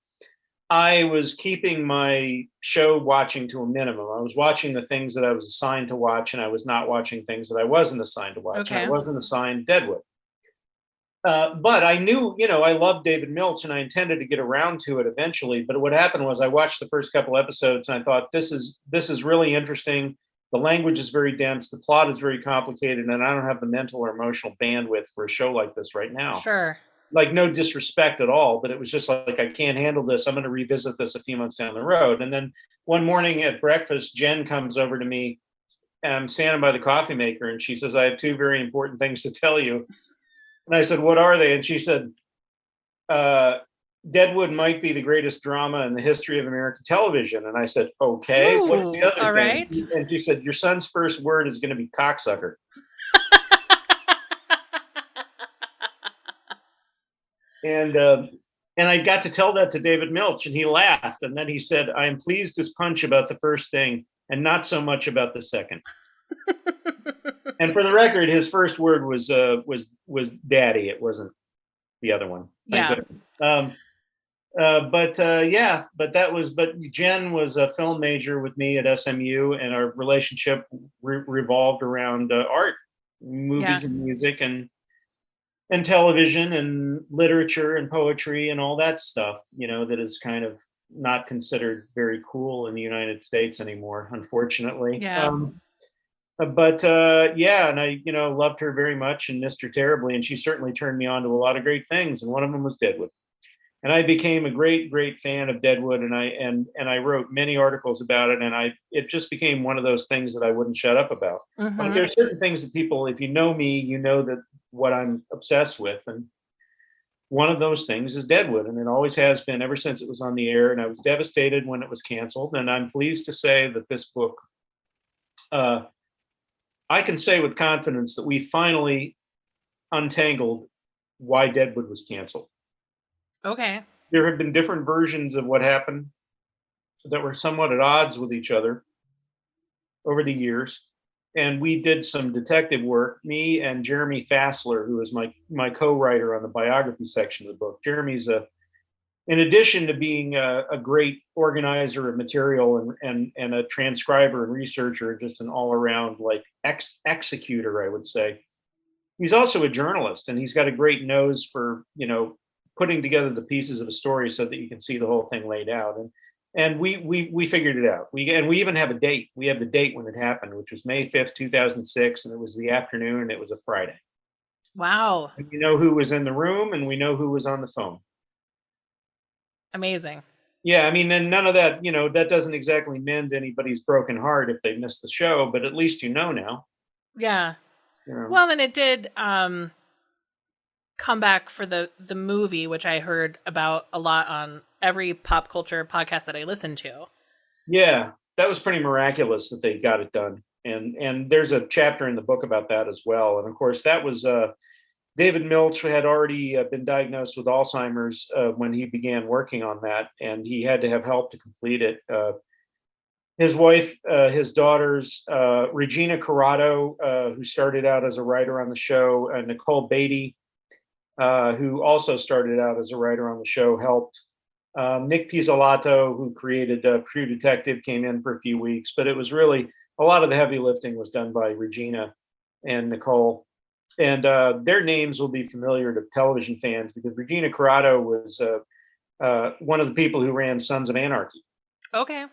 I was keeping my show watching to a minimum. I was watching the things that I was assigned to watch, and I was not watching things that I wasn't assigned to watch. Okay. And I wasn't assigned Deadwood. But I knew, I loved David Milch, and I intended to get around to it eventually. But what happened was I watched the first couple episodes, and I thought, this is really interesting. The language is very dense. The plot is very complicated, and I don't have the mental or emotional bandwidth for a show like this right now. Sure. Like, no disrespect at all, but it was just like, I can't handle this. I'm going to revisit this a few months down the road. And then one morning at breakfast, Jen comes over to me, and I'm standing by the coffee maker, and she says, "I have 2 very important things to tell you." And I said, "What are they?" And she said, "Deadwood might be the greatest drama in the history of American television." And I said, "Okay, ooh, what's the other thing?" Right. And she said, "Your son's first word is going to be cocksucker." And I got to tell that to David Milch, and he laughed. And then he said, "I am pleased as punch about the first thing, and not so much about the second." And for the record, his first word was "daddy." It wasn't the other one. Thank goodness. But Jen was a film major with me at SMU, and our relationship revolved around art, movies, and music, and television, and literature, and poetry, and all that stuff. That is kind of not considered very cool in the United States anymore, unfortunately. Yeah. And I, loved her very much and missed her terribly. And she certainly turned me on to a lot of great things. And one of them was Deadwood. And I became a great, great fan of Deadwood. And I wrote many articles about it. And it just became one of those things that I wouldn't shut up about. Mm-hmm. Like, there's certain things that people, if you know me, you know that what I'm obsessed with. And one of those things is Deadwood. And it always has been ever since it was on the air. And I was devastated when it was canceled. And I'm pleased to say that this book, I can say with confidence that we finally untangled why Deadwood was canceled. Okay. There have been different versions of what happened that were somewhat at odds with each other over the years. And we did some detective work, me and Jeremy Fassler, who is my co-writer on the biography section of the book. Jeremy's in addition to being a great organizer of material and a transcriber and researcher, just an all-around executor, I would say. He's also a journalist, and he's got a great nose for, putting together the pieces of a story so that you can see the whole thing laid out. And we figured it out. We even have a date. We have the date when it happened, which was May 5th, 2006, and it was the afternoon, and it was a Friday. Wow. And we know who was in the room, and we know who was on the phone. Amazing. Yeah, I mean, and none of that, that doesn't exactly mend anybody's broken heart if they missed the show, but at least now. Yeah. Well, and it did come back for the movie, which I heard about a lot on every pop culture podcast that I listened to. Yeah, that was pretty miraculous that they got it done. And there's a chapter in the book about that as well. And of course, that was David Milch had already been diagnosed with Alzheimer's when he began working on that, and he had to have help to complete it. His wife, his daughters, Regina Corrado, who started out as a writer on the show, and Nicole Beatty, who also started out as a writer on the show, helped. Nick Pizzolatto, who created True Detective, came in for a few weeks, but it was really a lot of the heavy lifting was done by Regina and Nicole. And their names will be familiar to television fans because Regina Corrado was one of the people who ran Sons of Anarchy. Okay.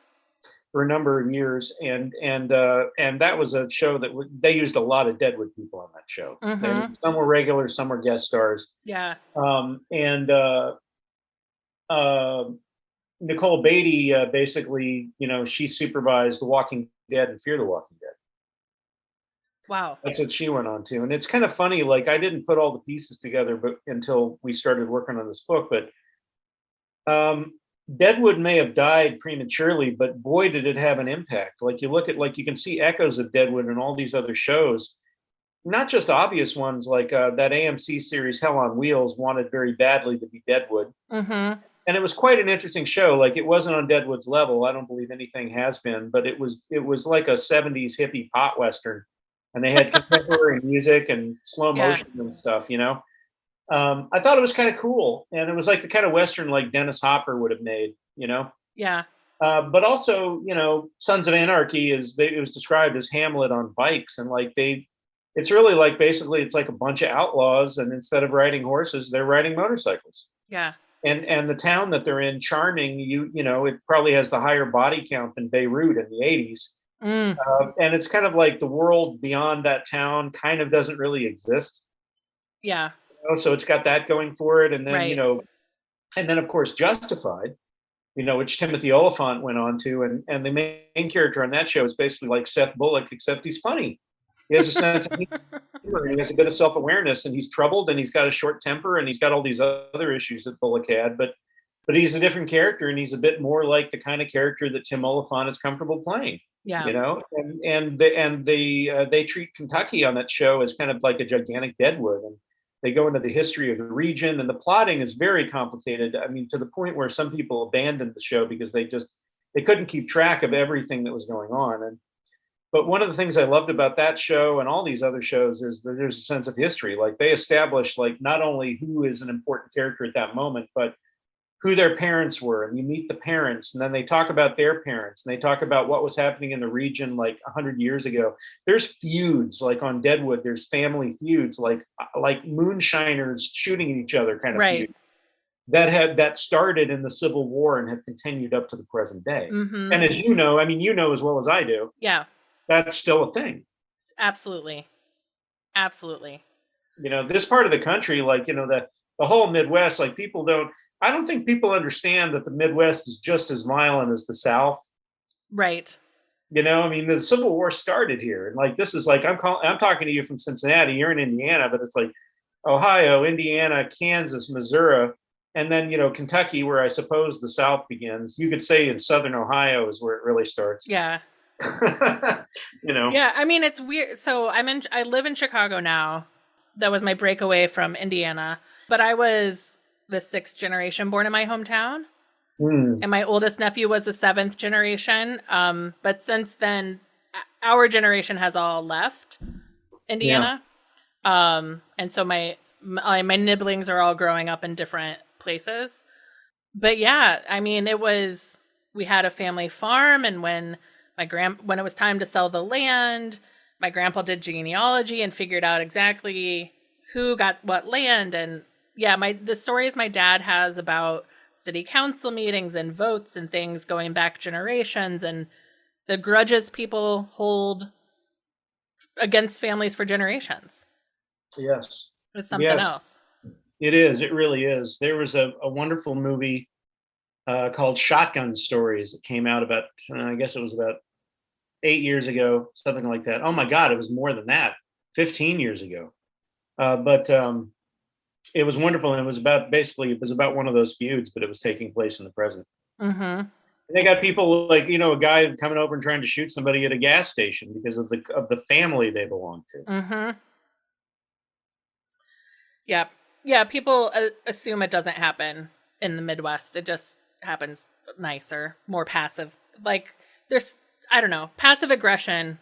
For a number of years, and that was a show that they used a lot of Deadwood people on that show. Mm-hmm. Some were regulars, some were guest stars. Yeah. Nicole Beatty basically, she supervised The Walking Dead and Fear the Walking Dead. Wow. That's what she went on to. And it's kind of funny, like I didn't put all the pieces together until we started working on this book, but Deadwood may have died prematurely, but boy, did it have an impact. Like you look at, you can see echoes of Deadwood in all these other shows, not just obvious ones like that AMC series Hell on Wheels wanted very badly to be Deadwood. Mm-hmm. And it was quite an interesting show. Like it wasn't on Deadwood's level. I don't believe anything has been, but it was like a 70s hippie pot Western. And they had contemporary music and slow motion and stuff, I thought it was kind of cool. And it was like the kind of Western like Dennis Hopper would have made, Yeah. But also, Sons of Anarchy it was described as Hamlet on bikes. And it's really like, basically it's like a bunch of outlaws. And instead of riding horses, they're riding motorcycles. Yeah. And the town that they're in, Charming, it probably has the higher body count than Beirut in the 80s. Mm. And it's kind of like the world beyond that town kind of doesn't really exist. Yeah. So it's got that going for it. And then, right. And then of course, Justified, which Timothy Oliphant went on to. And the main character on that show is basically like Seth Bullock, except he's funny. He has a sense of humor, and he has a bit of self-awareness, and he's troubled, and he's got a short temper, and he's got all these other issues that Bullock had. But he's a different character, and he's a bit more like the kind of character that Tim Oliphant is comfortable playing. Yeah. And they treat Kentucky on that show as kind of like a gigantic Deadwood, and They go into the history of the region, and the plotting is very complicated. I mean, to the point where some people abandoned the show because they couldn't keep track of everything that was going on. But one of the things I loved about that show and all these other shows is that there's a sense of history. Like, they establish, like, not only who is an important character at that moment, but who their parents were, and you meet the parents, and then they talk about their parents, and they talk about what was happening in the region like 100 years ago. There's feuds, like on Deadwood, there's family feuds, like moonshiners shooting at each other kind of Right. feud that started in the Civil War and have continued up to the present day. Mm-hmm. And as you know, I mean, you know as well as I do, Yeah, that's still a thing. absolutely. Absolutely. You know, this part of the country, like, you know, the whole Midwest, like, I don't think people understand that the Midwest is just as violent as the South. Right. You know, I mean, the Civil War started here, and like, this is like, I'm talking to you from Cincinnati. You're in Indiana, but it's like Ohio, Indiana, Kansas, Missouri, and then, you know, Kentucky, where I suppose the South begins. You could say in Southern Ohio is where it really starts. Yeah. You know. Yeah, I mean, it's weird. So I live in Chicago now. That was my breakaway from Indiana, but I was the 6th generation born in my hometown. And my oldest nephew was the 7th generation. But since then, our generation has all left Indiana. Yeah. And so my nibblings are all growing up in different places. But yeah, I mean, we had a family farm, and when it was time to sell the land, my grandpa did genealogy and figured out exactly who got what land. And yeah, the stories my dad has about city council meetings and votes and things going back generations, and the grudges people hold against families for generations. Yes. It's something else. It is. It really is. There was a wonderful movie called Shotgun Stories that came out about, I guess it was about 8 years ago, something like that. Oh my God, it was more than that, 15 years ago. But it was wonderful, and it was about one of those feuds, but it was taking place in the present. Mm-hmm. They got people like, you know, a guy coming over and trying to shoot somebody at a gas station because of the family they belong to. Mm-hmm. Yeah. Yeah, people assume it doesn't happen in the Midwest. It just happens nicer, more passive. Like, there's, I don't know, passive aggression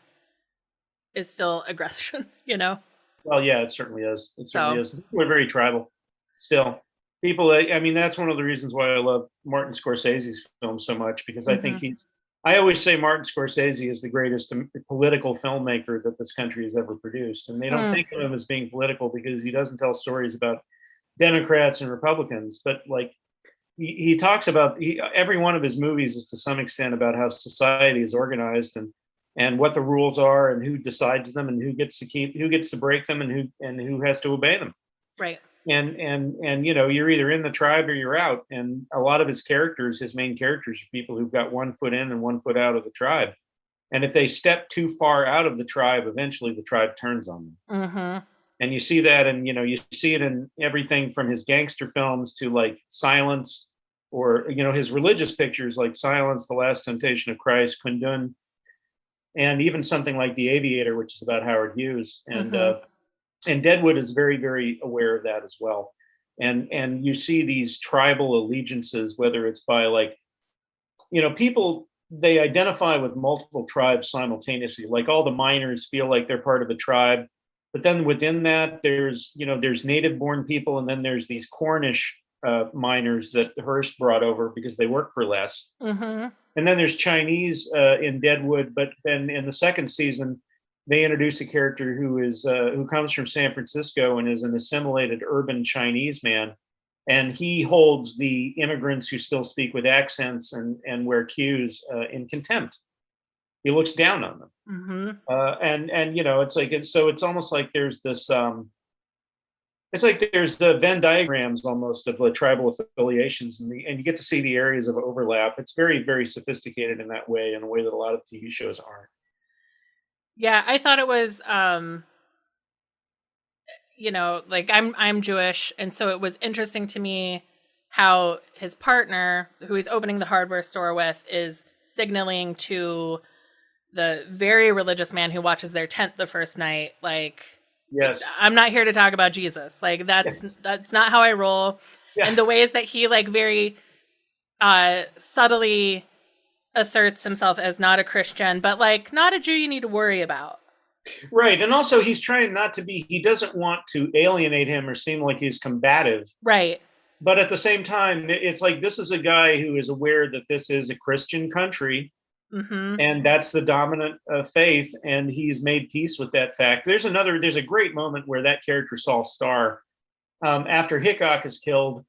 is still aggression, you know? Well, yeah, it certainly is. Certainly is. We're very tribal still. People, I mean, that's one of the reasons why I love Martin Scorsese's films so much, because I think I always say Martin Scorsese is the greatest political filmmaker that this country has ever produced. And they don't think of him as being political because he doesn't tell stories about Democrats and Republicans, but like, he talks about every one of his movies is to some extent about how society is organized and what the rules are and who decides them and who gets to break them and who has to obey them. Right. And you know, you're either in the tribe or you're out. And a lot of his main characters are people who've got one foot in and one foot out of the tribe. And if they step too far out of the tribe, eventually the tribe turns on them. Mm-hmm. And you see that, and, you know, you see it in everything from his gangster films to like Silence, or, you know, his religious pictures like Silence, The Last Temptation of Christ, Kundun, and even something like The Aviator, which is about Howard Hughes. And Deadwood is very, very aware of that as well. And you see these tribal allegiances, whether it's by, like, you know, people, they identify with multiple tribes simultaneously. Like, all the miners feel like they're part of a tribe. But then within that, there's native born people, and then there's these Cornish miners that Hearst brought over because they work for less. Mm-hmm. And then there's Chinese in Deadwood. But then in the second season, they introduce a character who comes from San Francisco and is an assimilated urban Chinese man. And he holds the immigrants who still speak with accents and wear cues in contempt. He looks down on them. Mm-hmm. And you know, it's almost like there's this, it's like there's the Venn diagrams almost of the tribal affiliations, and you get to see the areas of overlap. It's very, very sophisticated in that way, in a way that a lot of TV shows aren't. Yeah, I thought it was, you know, like I'm Jewish, and so it was interesting to me how his partner, who he's opening the hardware store with, is signaling to the very religious man who watches their tent the first night, like, Yes. I'm not here to talk about Jesus. Like that's not how I roll. Yeah. And the ways that he like very subtly asserts himself as not a Christian, but like not a Jew you need to worry about. Right. And also he's trying not to be, he doesn't want to alienate him or seem like he's combative. Right. But at the same time, it's like, this is a guy who is aware that this is a Christian country. Mm-hmm. And that's the dominant faith. And he's made peace with that fact. There's a great moment where that character, Saul Starr, after Hickok is killed,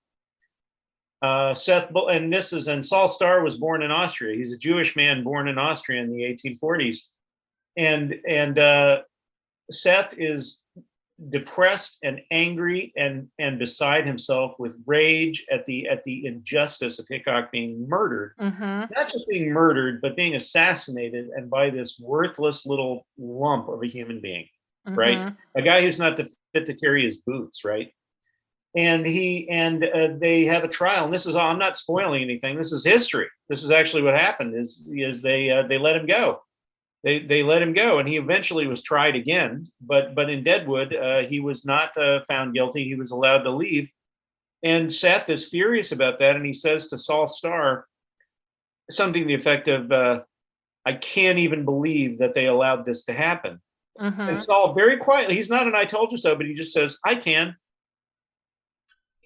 and Saul Starr was born in Austria. He's a Jewish man born in Austria in the 1840s. And Seth is depressed and angry and beside himself with rage at the injustice of Hickok being murdered. Mm-hmm. Not just being murdered, but being assassinated, and by this worthless little lump of a human being, Mm-hmm. right? A guy who's not fit to carry his boots, right? And they have a trial, and this is all, I'm not spoiling anything. This is history. This is actually what happened. Is they let him go. They let him go, and he eventually was tried again. But in Deadwood, he was not found guilty. He was allowed to leave. And Seth is furious about that, and he says to Saul Starr something to the effect of, "I can't even believe that they allowed this to happen." Mm-hmm. And Saul very quietly, he's not an "I told you so," but he just says, "I can."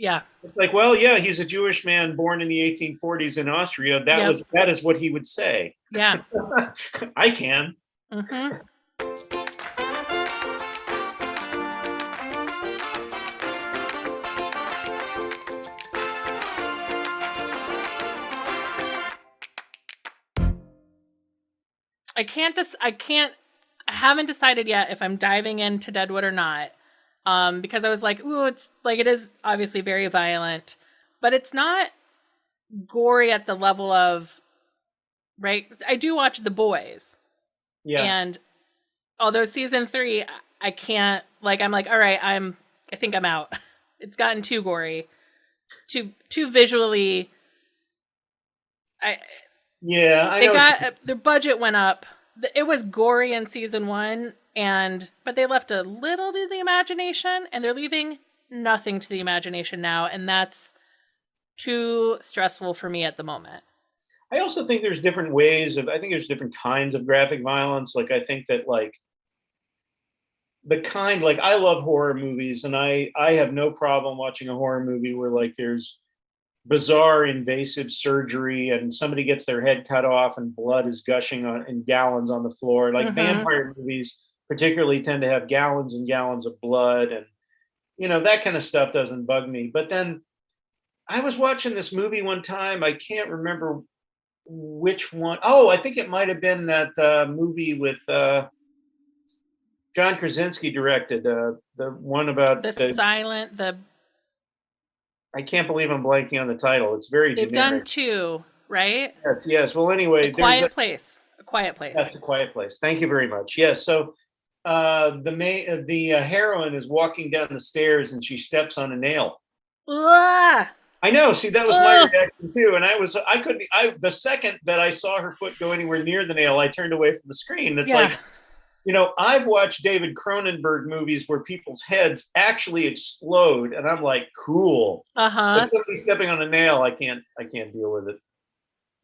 Yeah. It's like, well, yeah, he's a Jewish man born in the 1840s in Austria. That is what he would say. Yeah. I can. Mm-hmm. I haven't decided yet if I'm diving into Deadwood or not. Because I was like, ooh, it's like, it is obviously very violent, but it's not gory at the level of, right? I do watch The Boys. Yeah. And although season 3, I can't, like, I'm like, all right, I think I'm out. It's gotten too gory, too visually. I know. Their budget went up. It was gory in season 1. But they left a little to the imagination, and they're leaving nothing to the imagination now. And that's too stressful for me at the moment. I also think there's different ways I think there's different kinds of graphic violence. Like, I think that I love horror movies, and I have no problem watching a horror movie where like there's bizarre invasive surgery and somebody gets their head cut off and blood is gushing in gallons on the floor. Like, mm-hmm. Vampire movies particularly tend to have gallons and gallons of blood, and that kind of stuff doesn't bug me. But then I was watching this movie one time, I can't remember which one. Oh, I think it might have been that movie with John Krasinski directed, the one about I can't believe I'm blanking on the title. It's very They've generic. done 2, right? Yes. Well, anyway, A Quiet Place. That's A Quiet Place. Thank you very much. Yes. So the heroine is walking down the stairs and she steps on a nail. Ugh. I know. See, that was my reaction too. And the second that I saw her foot go anywhere near the nail, I turned away from the screen. It's like, I've watched David Cronenberg movies where people's heads actually explode, and I'm like, cool. But somebody stepping on a nail, I can't deal with it.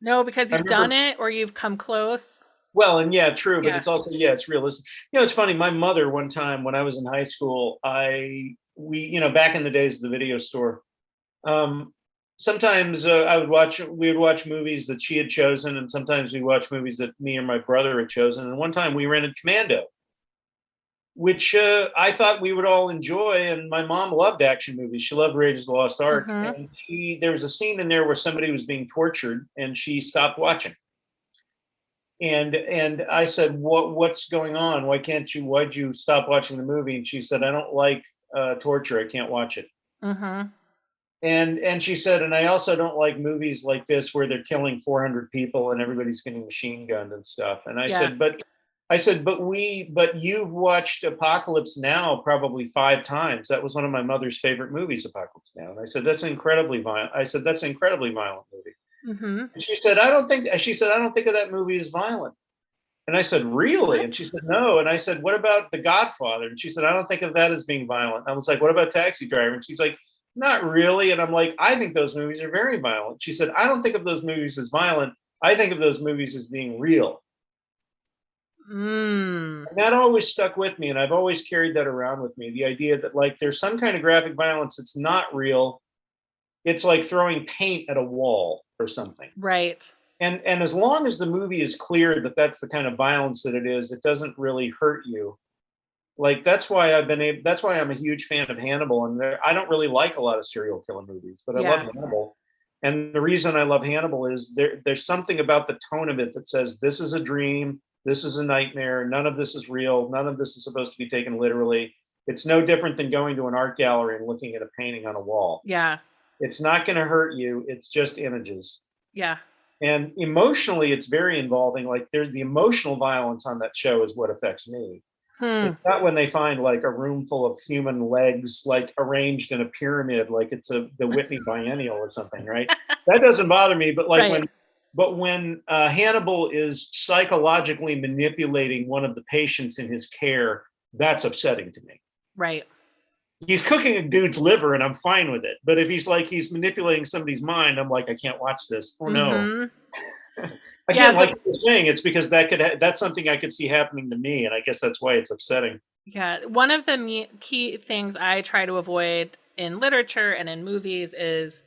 No, because you've done it or you've come close. Well, and yeah, true, but it's also, it's realistic. It's funny. My mother, one time when I was in high school, we back in the days of the video store, sometimes we would watch movies that she had chosen, and sometimes we watch movies that me or my brother had chosen. And one time we rented Commando, which I thought we would all enjoy. And my mom loved action movies. She loved Raiders of the Lost Ark. Mm-hmm. And there was a scene in there where somebody was being tortured, and she stopped watching. And I said, what's going on? Why'd you stop watching the movie? And she said, I don't like torture. I can't watch it. Mm-hmm. And she said, and I also don't like movies like this where they're killing 400 people and everybody's getting machine gunned and stuff. And I said, but you've watched Apocalypse Now probably 5 times. That was one of my mother's favorite movies, Apocalypse Now. And I said, that's incredibly violent. That's an incredibly violent movie. Mm-hmm. And she said, I don't think of that movie as violent. And I said, really? What? And she said, no. And I said, what about The Godfather? And she said, I don't think of that as being violent. I was like, what about Taxi Driver? And she's like, not really. And I'm like, I think those movies are very violent. She said, I don't think of those movies as violent. I think of those movies as being real. And that always stuck with me. And I've always carried that around with me. The idea that like there's some kind of graphic violence that's not real. It's like throwing paint at a wall or something. Right. And as long as the movie is clear that that's the kind of violence that it is, it doesn't really hurt you. Like that's why I'm a huge fan of Hannibal. And I don't really like a lot of serial killer movies, but I love Hannibal. And the reason I love Hannibal is there's something about the tone of it that says this is a dream, this is a nightmare, none of this is real, none of this is supposed to be taken literally. It's no different than going to an art gallery and looking at a painting on a wall. Yeah. It's not going to hurt you. It's just images. Yeah. And emotionally, it's very involving. Like there's the emotional violence on that show is what affects me. It's not when they find like a room full of human legs, like arranged in a pyramid, like it's the Whitney Biennial or something, right? That doesn't bother me. But like when Hannibal is psychologically manipulating one of the patients in his care, that's upsetting to me. Right. He's cooking a dude's liver and I'm fine with it. But if he's manipulating somebody's mind, I'm like, I can't watch this. Oh no. Again, like you're saying, it's because that's something I could see happening to me. And I guess that's why it's upsetting. Yeah. One of the key things I try to avoid in literature and in movies is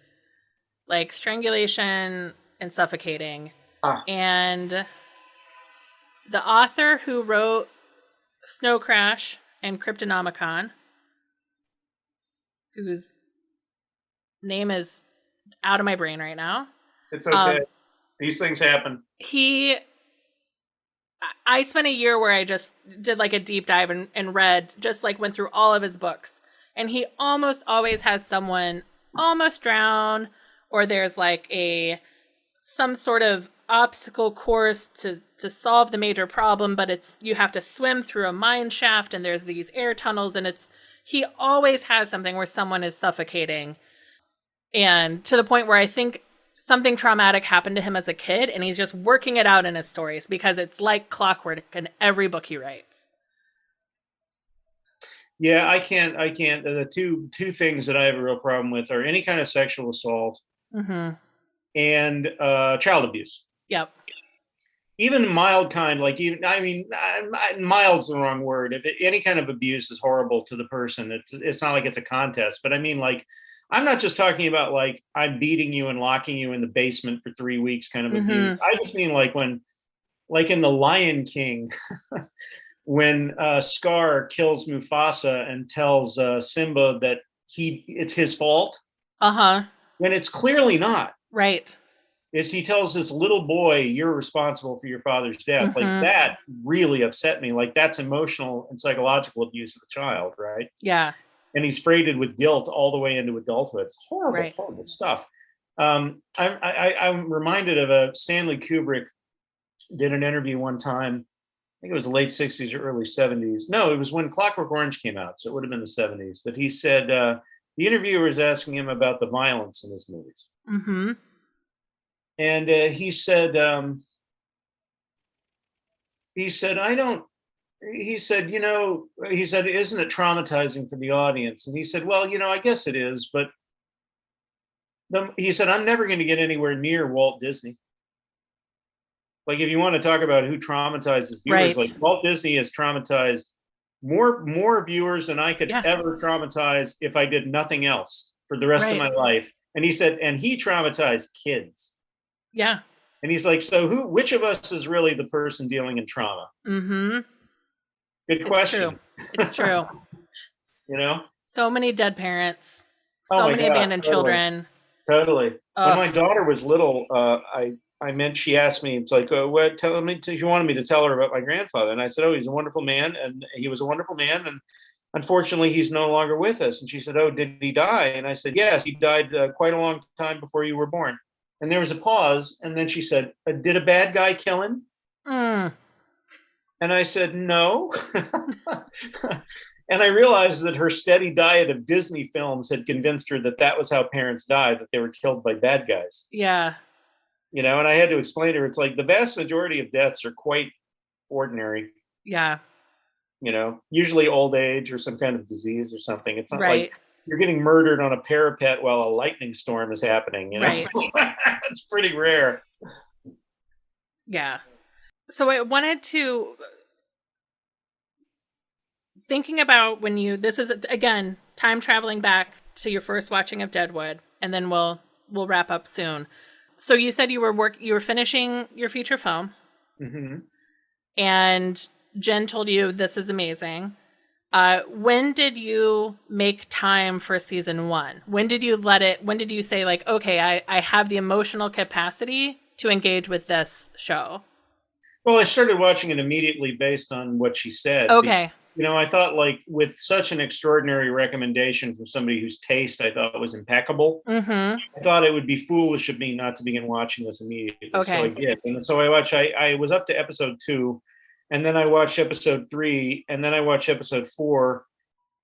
like strangulation and suffocating. And the author who wrote Snow Crash and Cryptonomicon, whose name is out of my brain right now. It's okay. These things happen. I spent a year where I just did like a deep dive and read, just like went through all of his books. And he almost always has someone almost drown, or there's like some sort of obstacle course to solve the major problem, but you have to swim through a mine shaft and there's these air tunnels, and he always has something where someone is suffocating. And to the point where I think something traumatic happened to him as a kid, and he's just working it out in his stories because it's like clockwork in every book he writes. Yeah, I can't. The two things that I have a real problem with are any kind of sexual assault and child abuse. Yep. Even mild kind, mild's the wrong word. If any kind of abuse is horrible to the person, it's not like it's a contest. But I mean, like, I'm not just talking about like I'm beating you and locking you in the basement for 3 weeks kind of abuse. I just mean like when, like in The Lion King, when Scar kills Mufasa and tells Simba that it's his fault. When it's clearly not. Right. He tells this little boy, you're responsible for your father's death. Like that really upset me. Like that's emotional and psychological abuse of a child, right? Yeah. And he's freighted with guilt all the way into adulthood. It's horrible, horrible stuff. I'm reminded of a Stanley Kubrick did an interview one time. I think it was the late 60s or early 70s. No, it was when Clockwork Orange came out. So it would have been the 70s. But he said, the interviewer was asking him about the violence in his movies. And he said, isn't it traumatizing for the audience? And he said, well, I guess it is. But he said, I'm never going to get anywhere near Walt Disney. Like, if you want to talk about who traumatizes viewers, like Walt Disney has traumatized more viewers than I could ever traumatize if I did nothing else for the rest of my life. And he said, and he traumatized kids. Yeah. And he's like, so which of us is really the person dealing in trauma? Good question. It's true. So many dead parents, so many abandoned children. Totally. When my daughter was little, she asked me, it's like, she wanted me to tell her about my grandfather. And I said, he's a wonderful man. And he was a wonderful man. And unfortunately, he's no longer with us. And she said, did he die? And I said, yes, he died quite a long time before you were born. And there was a pause. And then she said, did a bad guy kill him? And I said, no. And I realized that her steady diet of Disney films had convinced her that was how parents died, that they were killed by bad guys. Yeah. And I had to explain to her, it's like the vast majority of deaths are quite ordinary. Yeah. Usually old age or some kind of disease or something. It's not Right. like you're getting murdered on a parapet while a lightning storm is happening. Right. It's pretty rare. Yeah. So I wanted to, thinking about this is again time traveling back to your first watching of Deadwood, and then we'll wrap up soon. So you said you were finishing your feature film, and Jen told you this is amazing. When did you make time for season 1? When did you say, like, okay, I have the emotional capacity to engage with this show? Well, I started watching it immediately based on what she said. Okay. I thought, like, with such an extraordinary recommendation from somebody whose taste I thought was impeccable, I thought it would be foolish of me not to begin watching this immediately. Okay. So I did. And so I was up to episode 2, and then I watched episode 3, and then I watched episode 4.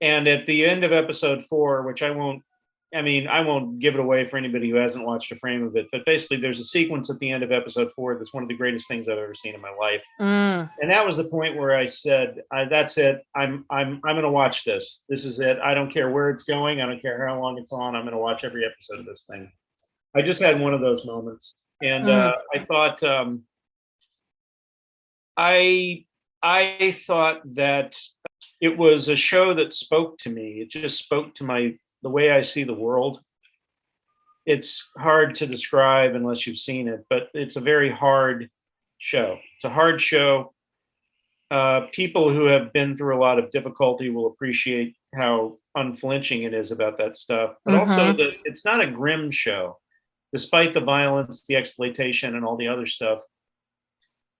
And at the end of episode 4, which I won't give it away for anybody who hasn't watched a frame of it, but basically there's a sequence at the end of episode 4 that's one of the greatest things I've ever seen in my life. And that was the point where I said, that's it. I'm going to watch this. This is it. I don't care where it's going. I don't care how long it's on. I'm going to watch every episode of this thing. I just had one of those moments. And I thought, I thought that it was a show that spoke to me. It just spoke to the way I see the world. It's hard to describe unless you've seen it, but it's a very hard show. It's a hard show. People who have been through a lot of difficulty will appreciate how unflinching it is about that stuff. But also it's not a grim show, despite the violence, the exploitation, and all the other stuff.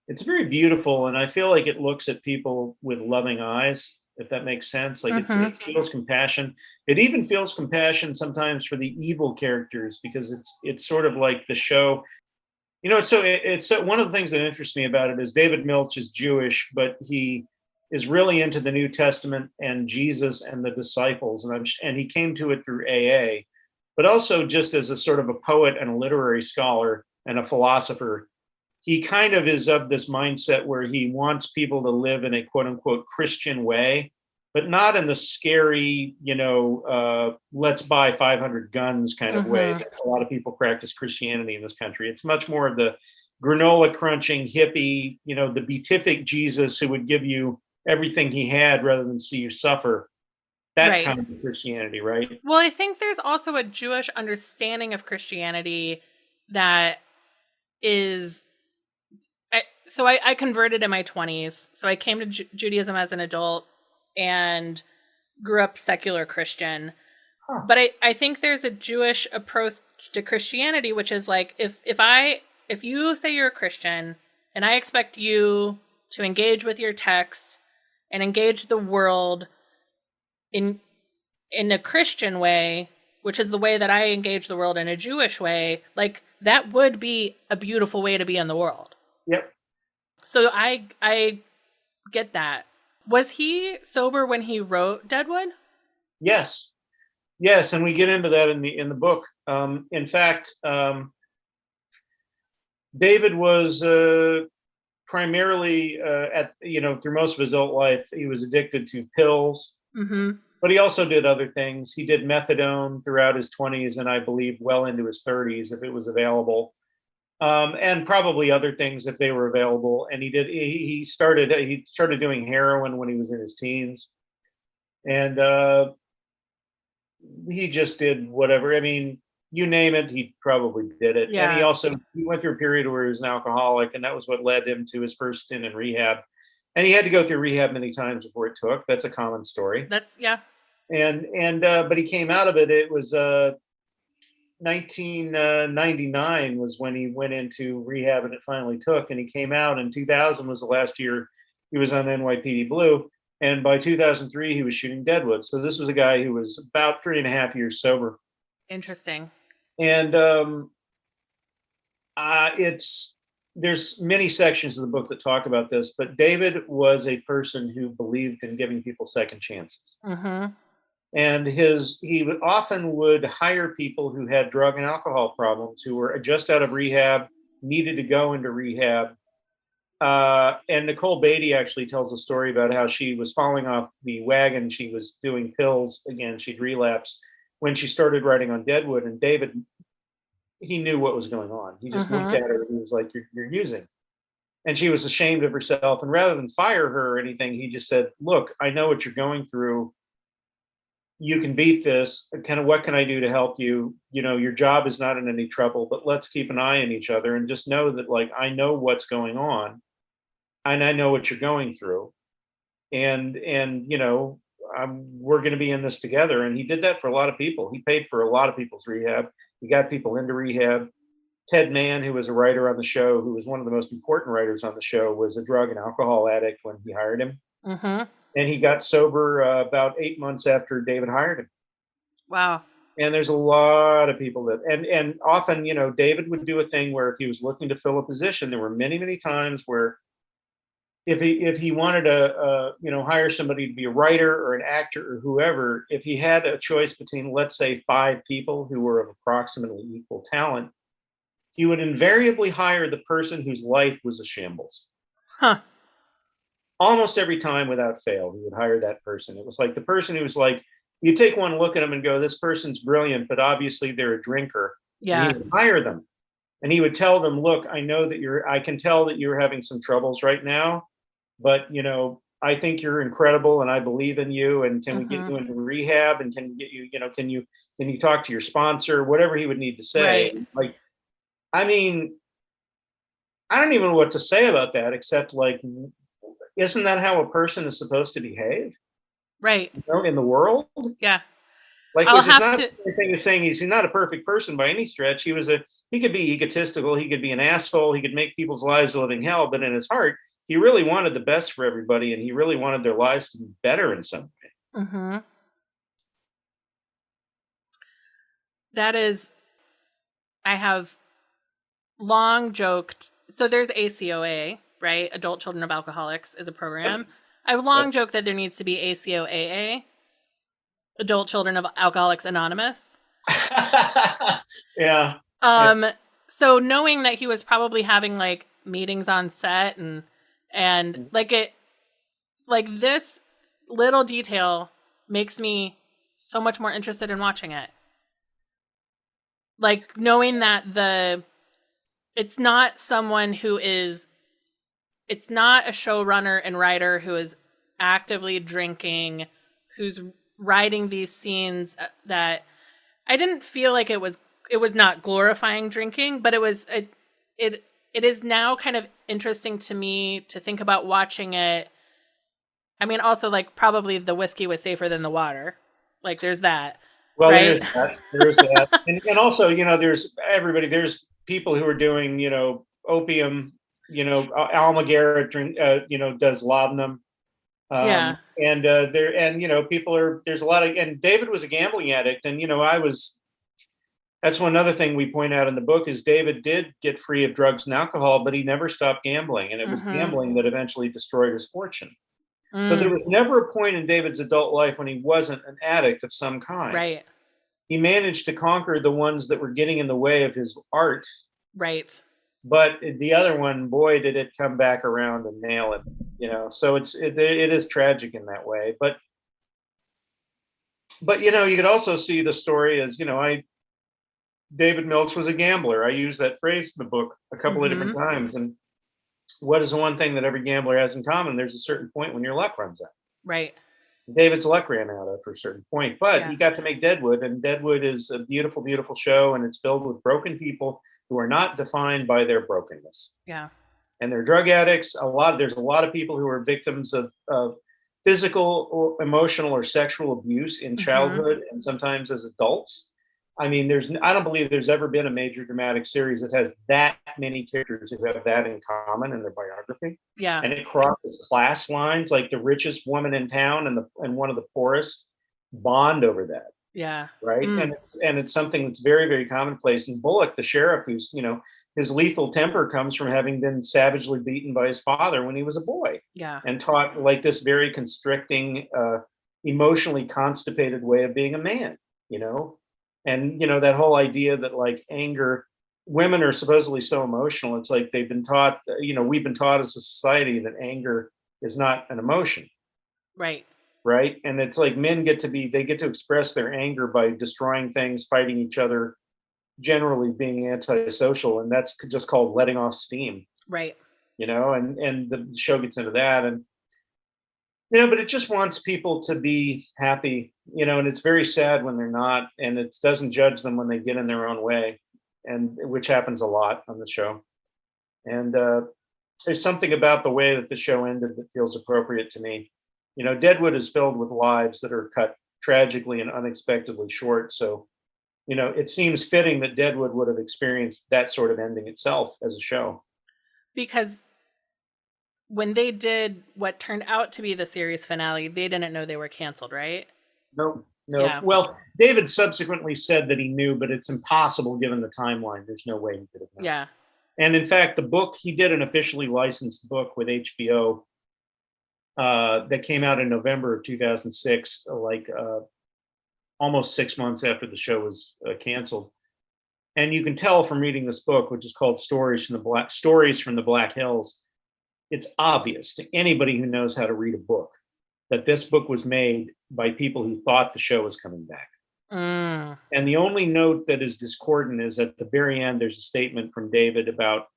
It's very beautiful, and I feel like it looks at people with loving eyes, if that makes sense. Like it feels compassion. It even feels compassion sometimes for the evil characters, because it's sort of like the show. It's one of the things that interests me about it is David Milch is Jewish, but he is really into the New Testament and Jesus and the disciples, and he came to it through AA, but also just as a sort of a poet and a literary scholar and a philosopher. He kind of is of this mindset where he wants people to live in a quote unquote Christian way, but not in the scary, let's buy 500 guns kind of way that a lot of people practice Christianity in this country. It's much more of the granola crunching hippie, the beatific Jesus who would give you everything he had rather than see you suffer. That kind of Christianity, right? Well, I think there's also a Jewish understanding of Christianity that is... So I converted in my 20s. So I came to Judaism as an adult and grew up secular Christian. But I think there's a Jewish approach to Christianity, which is like, if you say you're a Christian and I expect you to engage with your text and engage the world in a Christian way, which is the way that I engage the world in a Jewish way, like that would be a beautiful way to be in the world. Yep. So I get that. Was he sober when he wrote Deadwood? Yes, and we get into that in the book. In fact, David was primarily through most of his adult life, he was addicted to pills, but he also did other things. He did methadone throughout his 20s, and I believe well into his 30s if it was available. And probably other things if they were available. And he started doing heroin when he was in his teens, and he just did whatever. I mean, you name it, he probably did it. Yeah. And he went through a period where he was an alcoholic, and that was what led him to his first stint in rehab. And he had to go through rehab many times before it took. That's a common story. But he came out of it. It was 1999 was when he went into rehab and it finally took, and he came out, and 2000 was the last year he was on NYPD Blue, and by 2003 he was shooting Deadwood. So this was a guy who was about 3.5 years sober. Interesting. And there's many sections of the book that talk about this, but David was a person who believed in giving people second chances. And he often would hire people who had drug and alcohol problems, who were just out of rehab, needed to go into rehab, And Nicole Beatty actually tells a story about how she was falling off the wagon. She was doing pills again. She'd relapsed when she started writing on Deadwood. And David, he knew what was going on. He just looked at her and he was like, you're using. And she was ashamed of herself. And rather than fire her or anything, he just said, look, I know what you're going through. You can beat this. Kind of, what can I do to help you? You know, your job is not in any trouble, but let's keep an eye on each other and just know that, like, I know what's going on and I know what you're going through. And you know, we're going to be in this together. And he did that for a lot of people. He paid for a lot of people's rehab. He got people into rehab. Ted Mann, who was a writer on the show, who was one of the most important writers on the show, was a drug and alcohol addict when he hired him. Mm-hmm. And he got sober about 8 months after David hired him. Wow. And there's a lot of people that, and often, you know, David would do a thing where if he was looking to fill a position, there were many, many times where if he wanted to, you know, hire somebody to be a writer or an actor or whoever, if he had a choice between, let's say, 5 people who were of approximately equal talent, he would invariably hire the person whose life was a shambles. Huh. Almost every time without fail, he would hire that person. It was like the person who was like, you take one look at them and go, this person's brilliant, but obviously they're a drinker. Yeah. And he would hire them. And he would tell them, look, I know that I can tell that you're having some troubles right now, but, you know, I think you're incredible and I believe in you. And can we get you into rehab? And can we get you, you know, can you talk to your sponsor, whatever he would need to say. Right. Like, I mean, I don't even know what to say about that, except like, isn't that how a person is supposed to behave? Right. You know, in the world? Yeah. Like, I'll which is have not to- the same thing as saying he's not a perfect person by any stretch. He could be egotistical, he could be an asshole, he could make people's lives a living hell, but in his heart, he really wanted the best for everybody, and he really wanted their lives to be better in some way. Mm-hmm. That is, I have long joked. So there's ACOA, right? Adult Children of Alcoholics is a program. I've long joked that there needs to be ACOAA, Adult Children of Alcoholics Anonymous. Yeah. So knowing that he was probably having like meetings on set and like this little detail makes me so much more interested in watching it. Like knowing that it's not someone who is, it's not a showrunner and writer who is actively drinking, who's writing these scenes that I didn't feel like it was not glorifying drinking, but it is now kind of interesting to me to think about watching it. I mean, also like probably the whiskey was safer than the water. Like there's that. Well, right? there's that. And also, you know, there's people who are doing, you know, opium, you know, Alma Garrett you know, does laudanum. Yeah. And you know, there's a lot of, and David was a gambling addict. And, you know, that's one other thing we point out in the book is David did get free of drugs and alcohol, but he never stopped gambling. And it was gambling that eventually destroyed his fortune. So there was never a point in David's adult life when he wasn't an addict of some kind. Right. He managed to conquer the ones that were getting in the way of his art. Right. But the other one, boy, did it come back around and nail it. You know, so it is tragic in that way. But you know, you could also see the story as, you know, David Milch was a gambler. I use that phrase in the book a couple of different times. And what is the one thing that every gambler has in common? There's a certain point when your luck runs out. Right. David's luck ran out after a certain point, but he got to make Deadwood, and Deadwood is a beautiful, beautiful show, and it's filled with broken people who are not defined by their brokenness. Yeah. And they're drug addicts. There's a lot of people who are victims of physical or emotional or sexual abuse in childhood and sometimes as adults. I mean, I don't believe there's ever been a major dramatic series that has that many characters who have that in common in their biography. Yeah. And it crosses class lines, like the richest woman in town and one of the poorest bond over that. Yeah. Right. And it's something that's very, very commonplace. And Bullock, the sheriff, who's, you know, his lethal temper comes from having been savagely beaten by his father when he was a boy. Yeah. And taught like this very constricting, emotionally constipated way of being a man, you know. And, you know, that whole idea that like anger women are supposedly so emotional. It's like they've been taught, we've been taught as a society that anger is not an emotion. Right. Right. And it's like men get to express their anger by destroying things, fighting each other, generally being antisocial. And that's just called letting off steam, Right. and the show gets into that. And, but it just wants people to be happy, and it's very sad when they're not. And it doesn't judge them when they get in their own way, and which happens a lot on the show. And there's something about the way that the show ended that feels appropriate to me. Deadwood is filled with lives that are cut tragically and unexpectedly short. So, it seems fitting that Deadwood would have experienced that sort of ending itself as a show. Because when they did what turned out to be the series finale, they didn't know they were canceled, right? No. Yeah. Well, David subsequently said that he knew, but it's impossible given the timeline. There's no way he could have known. Yeah. And in fact, the book, he did an officially licensed book with HBO that came out in November of 2006, almost 6 months after the show was canceled. And you can tell from reading this book, which is called Stories from the Black Hills, it's obvious to anybody who knows how to read a book that this book was made by people who thought the show was coming back. And the only note that is discordant is at the very end, there's a statement from David about,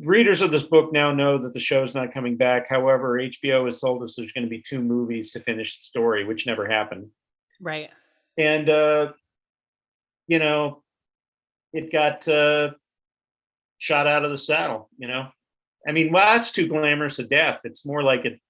readers of this book now know that the show's not coming back. However, HBO has told us there's going to be 2 movies to finish the story, which never happened. Right. And, it got shot out of the saddle, I mean, well, that's too glamorous a death. It's more like it,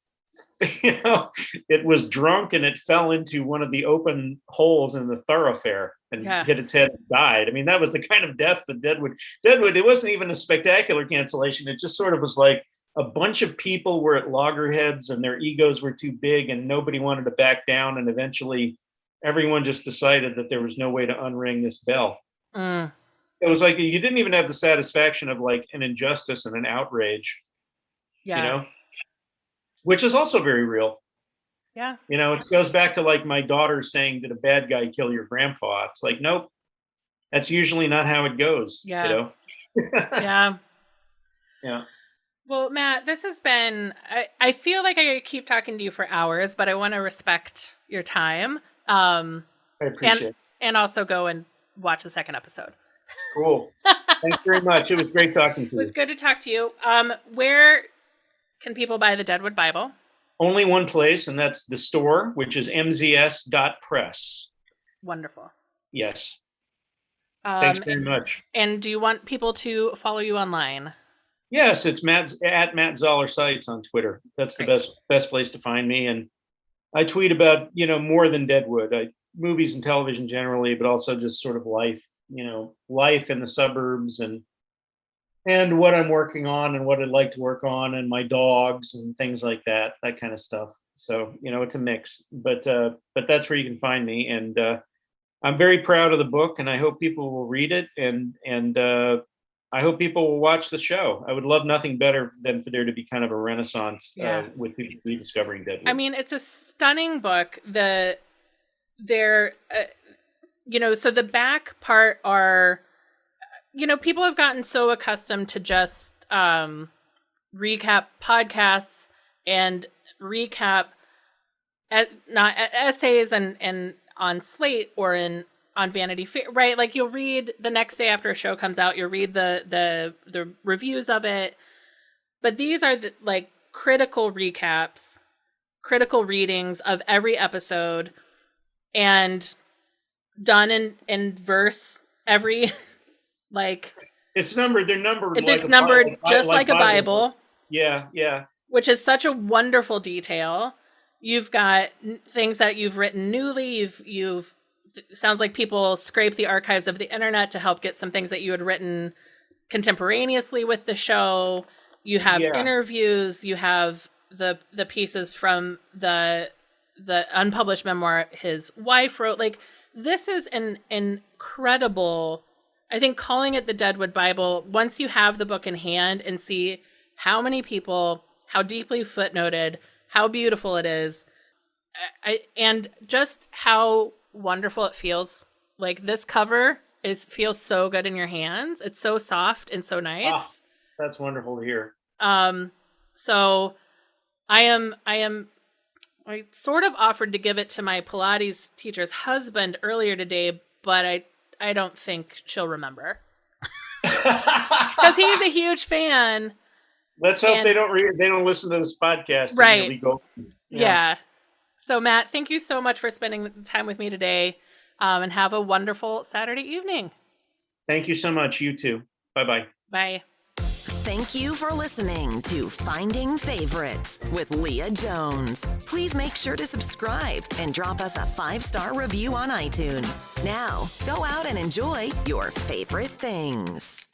it was drunk and it fell into one of the open holes in the thoroughfare and hit its head and died. I mean, that was the kind of death that Deadwood, it wasn't even a spectacular cancellation. It just sort of was like a bunch of people were at loggerheads and their egos were too big and nobody wanted to back down. And eventually everyone just decided that there was no way to unring this bell. It was like you didn't even have the satisfaction of like an injustice and an outrage, which is also very real. Yeah. It goes back to like my daughter saying, did a bad guy kill your grandpa? It's like, nope, that's usually not how it goes. Yeah. Yeah. Well, Matt, this has been, I feel like I keep talking to you for hours, but I want to respect your time. I appreciate it. And also go and watch the second episode. Cool. Thanks very much. It was great talking to you. It was good to talk to you. Where can people buy the Deadwood Bible? Only one place, and that's the store, which is mzs.press. Wonderful. Yes. Thanks very much. And do you want people to follow you online? Yes, it's at Matt Zoller Seitz on Twitter. That's the best place to find me. And I tweet about, more than Deadwood, movies and television generally, but also just sort of life, life in the suburbs and what I'm working on and what I'd like to work on and my dogs and things like that kind of stuff. So, it's a mix, but that's where you can find me. And I'm very proud of the book and I hope people will read it and I hope people will watch the show. I would love nothing better than for there to be kind of a renaissance with people rediscovering Deadwood. I mean, it's a stunning book. So the back part are, people have gotten so accustomed to just recap podcasts and recap essays and on Slate or on Vanity Fair, right? Like you'll read the next day after a show comes out, you'll read the reviews of it. But these are like critical recaps, critical readings of every episode and done in verse every like it's numbered. They're numbered. It's numbered just like a Bible. Yeah. Which is such a wonderful detail. You've got things that you've written newly. You've sounds like people scrape the archives of the internet to help get some things that you had written contemporaneously with the show. You have interviews. You have the pieces from the unpublished memoir his wife wrote. Like this is an incredible. I think calling it the Deadwood Bible. Once you have the book in hand and see how many people, how deeply footnoted, how beautiful it is, and just how wonderful it feels. Like this cover feels so good in your hands. It's so soft and so nice. That's wonderful to hear. So I sort of offered to give it to my Pilates teacher's husband earlier today, but I don't think she'll remember. Because he's a huge fan. Let's hope they don't listen to this podcast. Right. Yeah. So Matt, thank you so much for spending time with me today, and have a wonderful Saturday evening. Thank you so much. You too. Bye-bye. Bye. Thank you for listening to Finding Favorites with Leah Jones. Please make sure to subscribe and drop us a 5-star review on iTunes. Now, go out and enjoy your favorite things.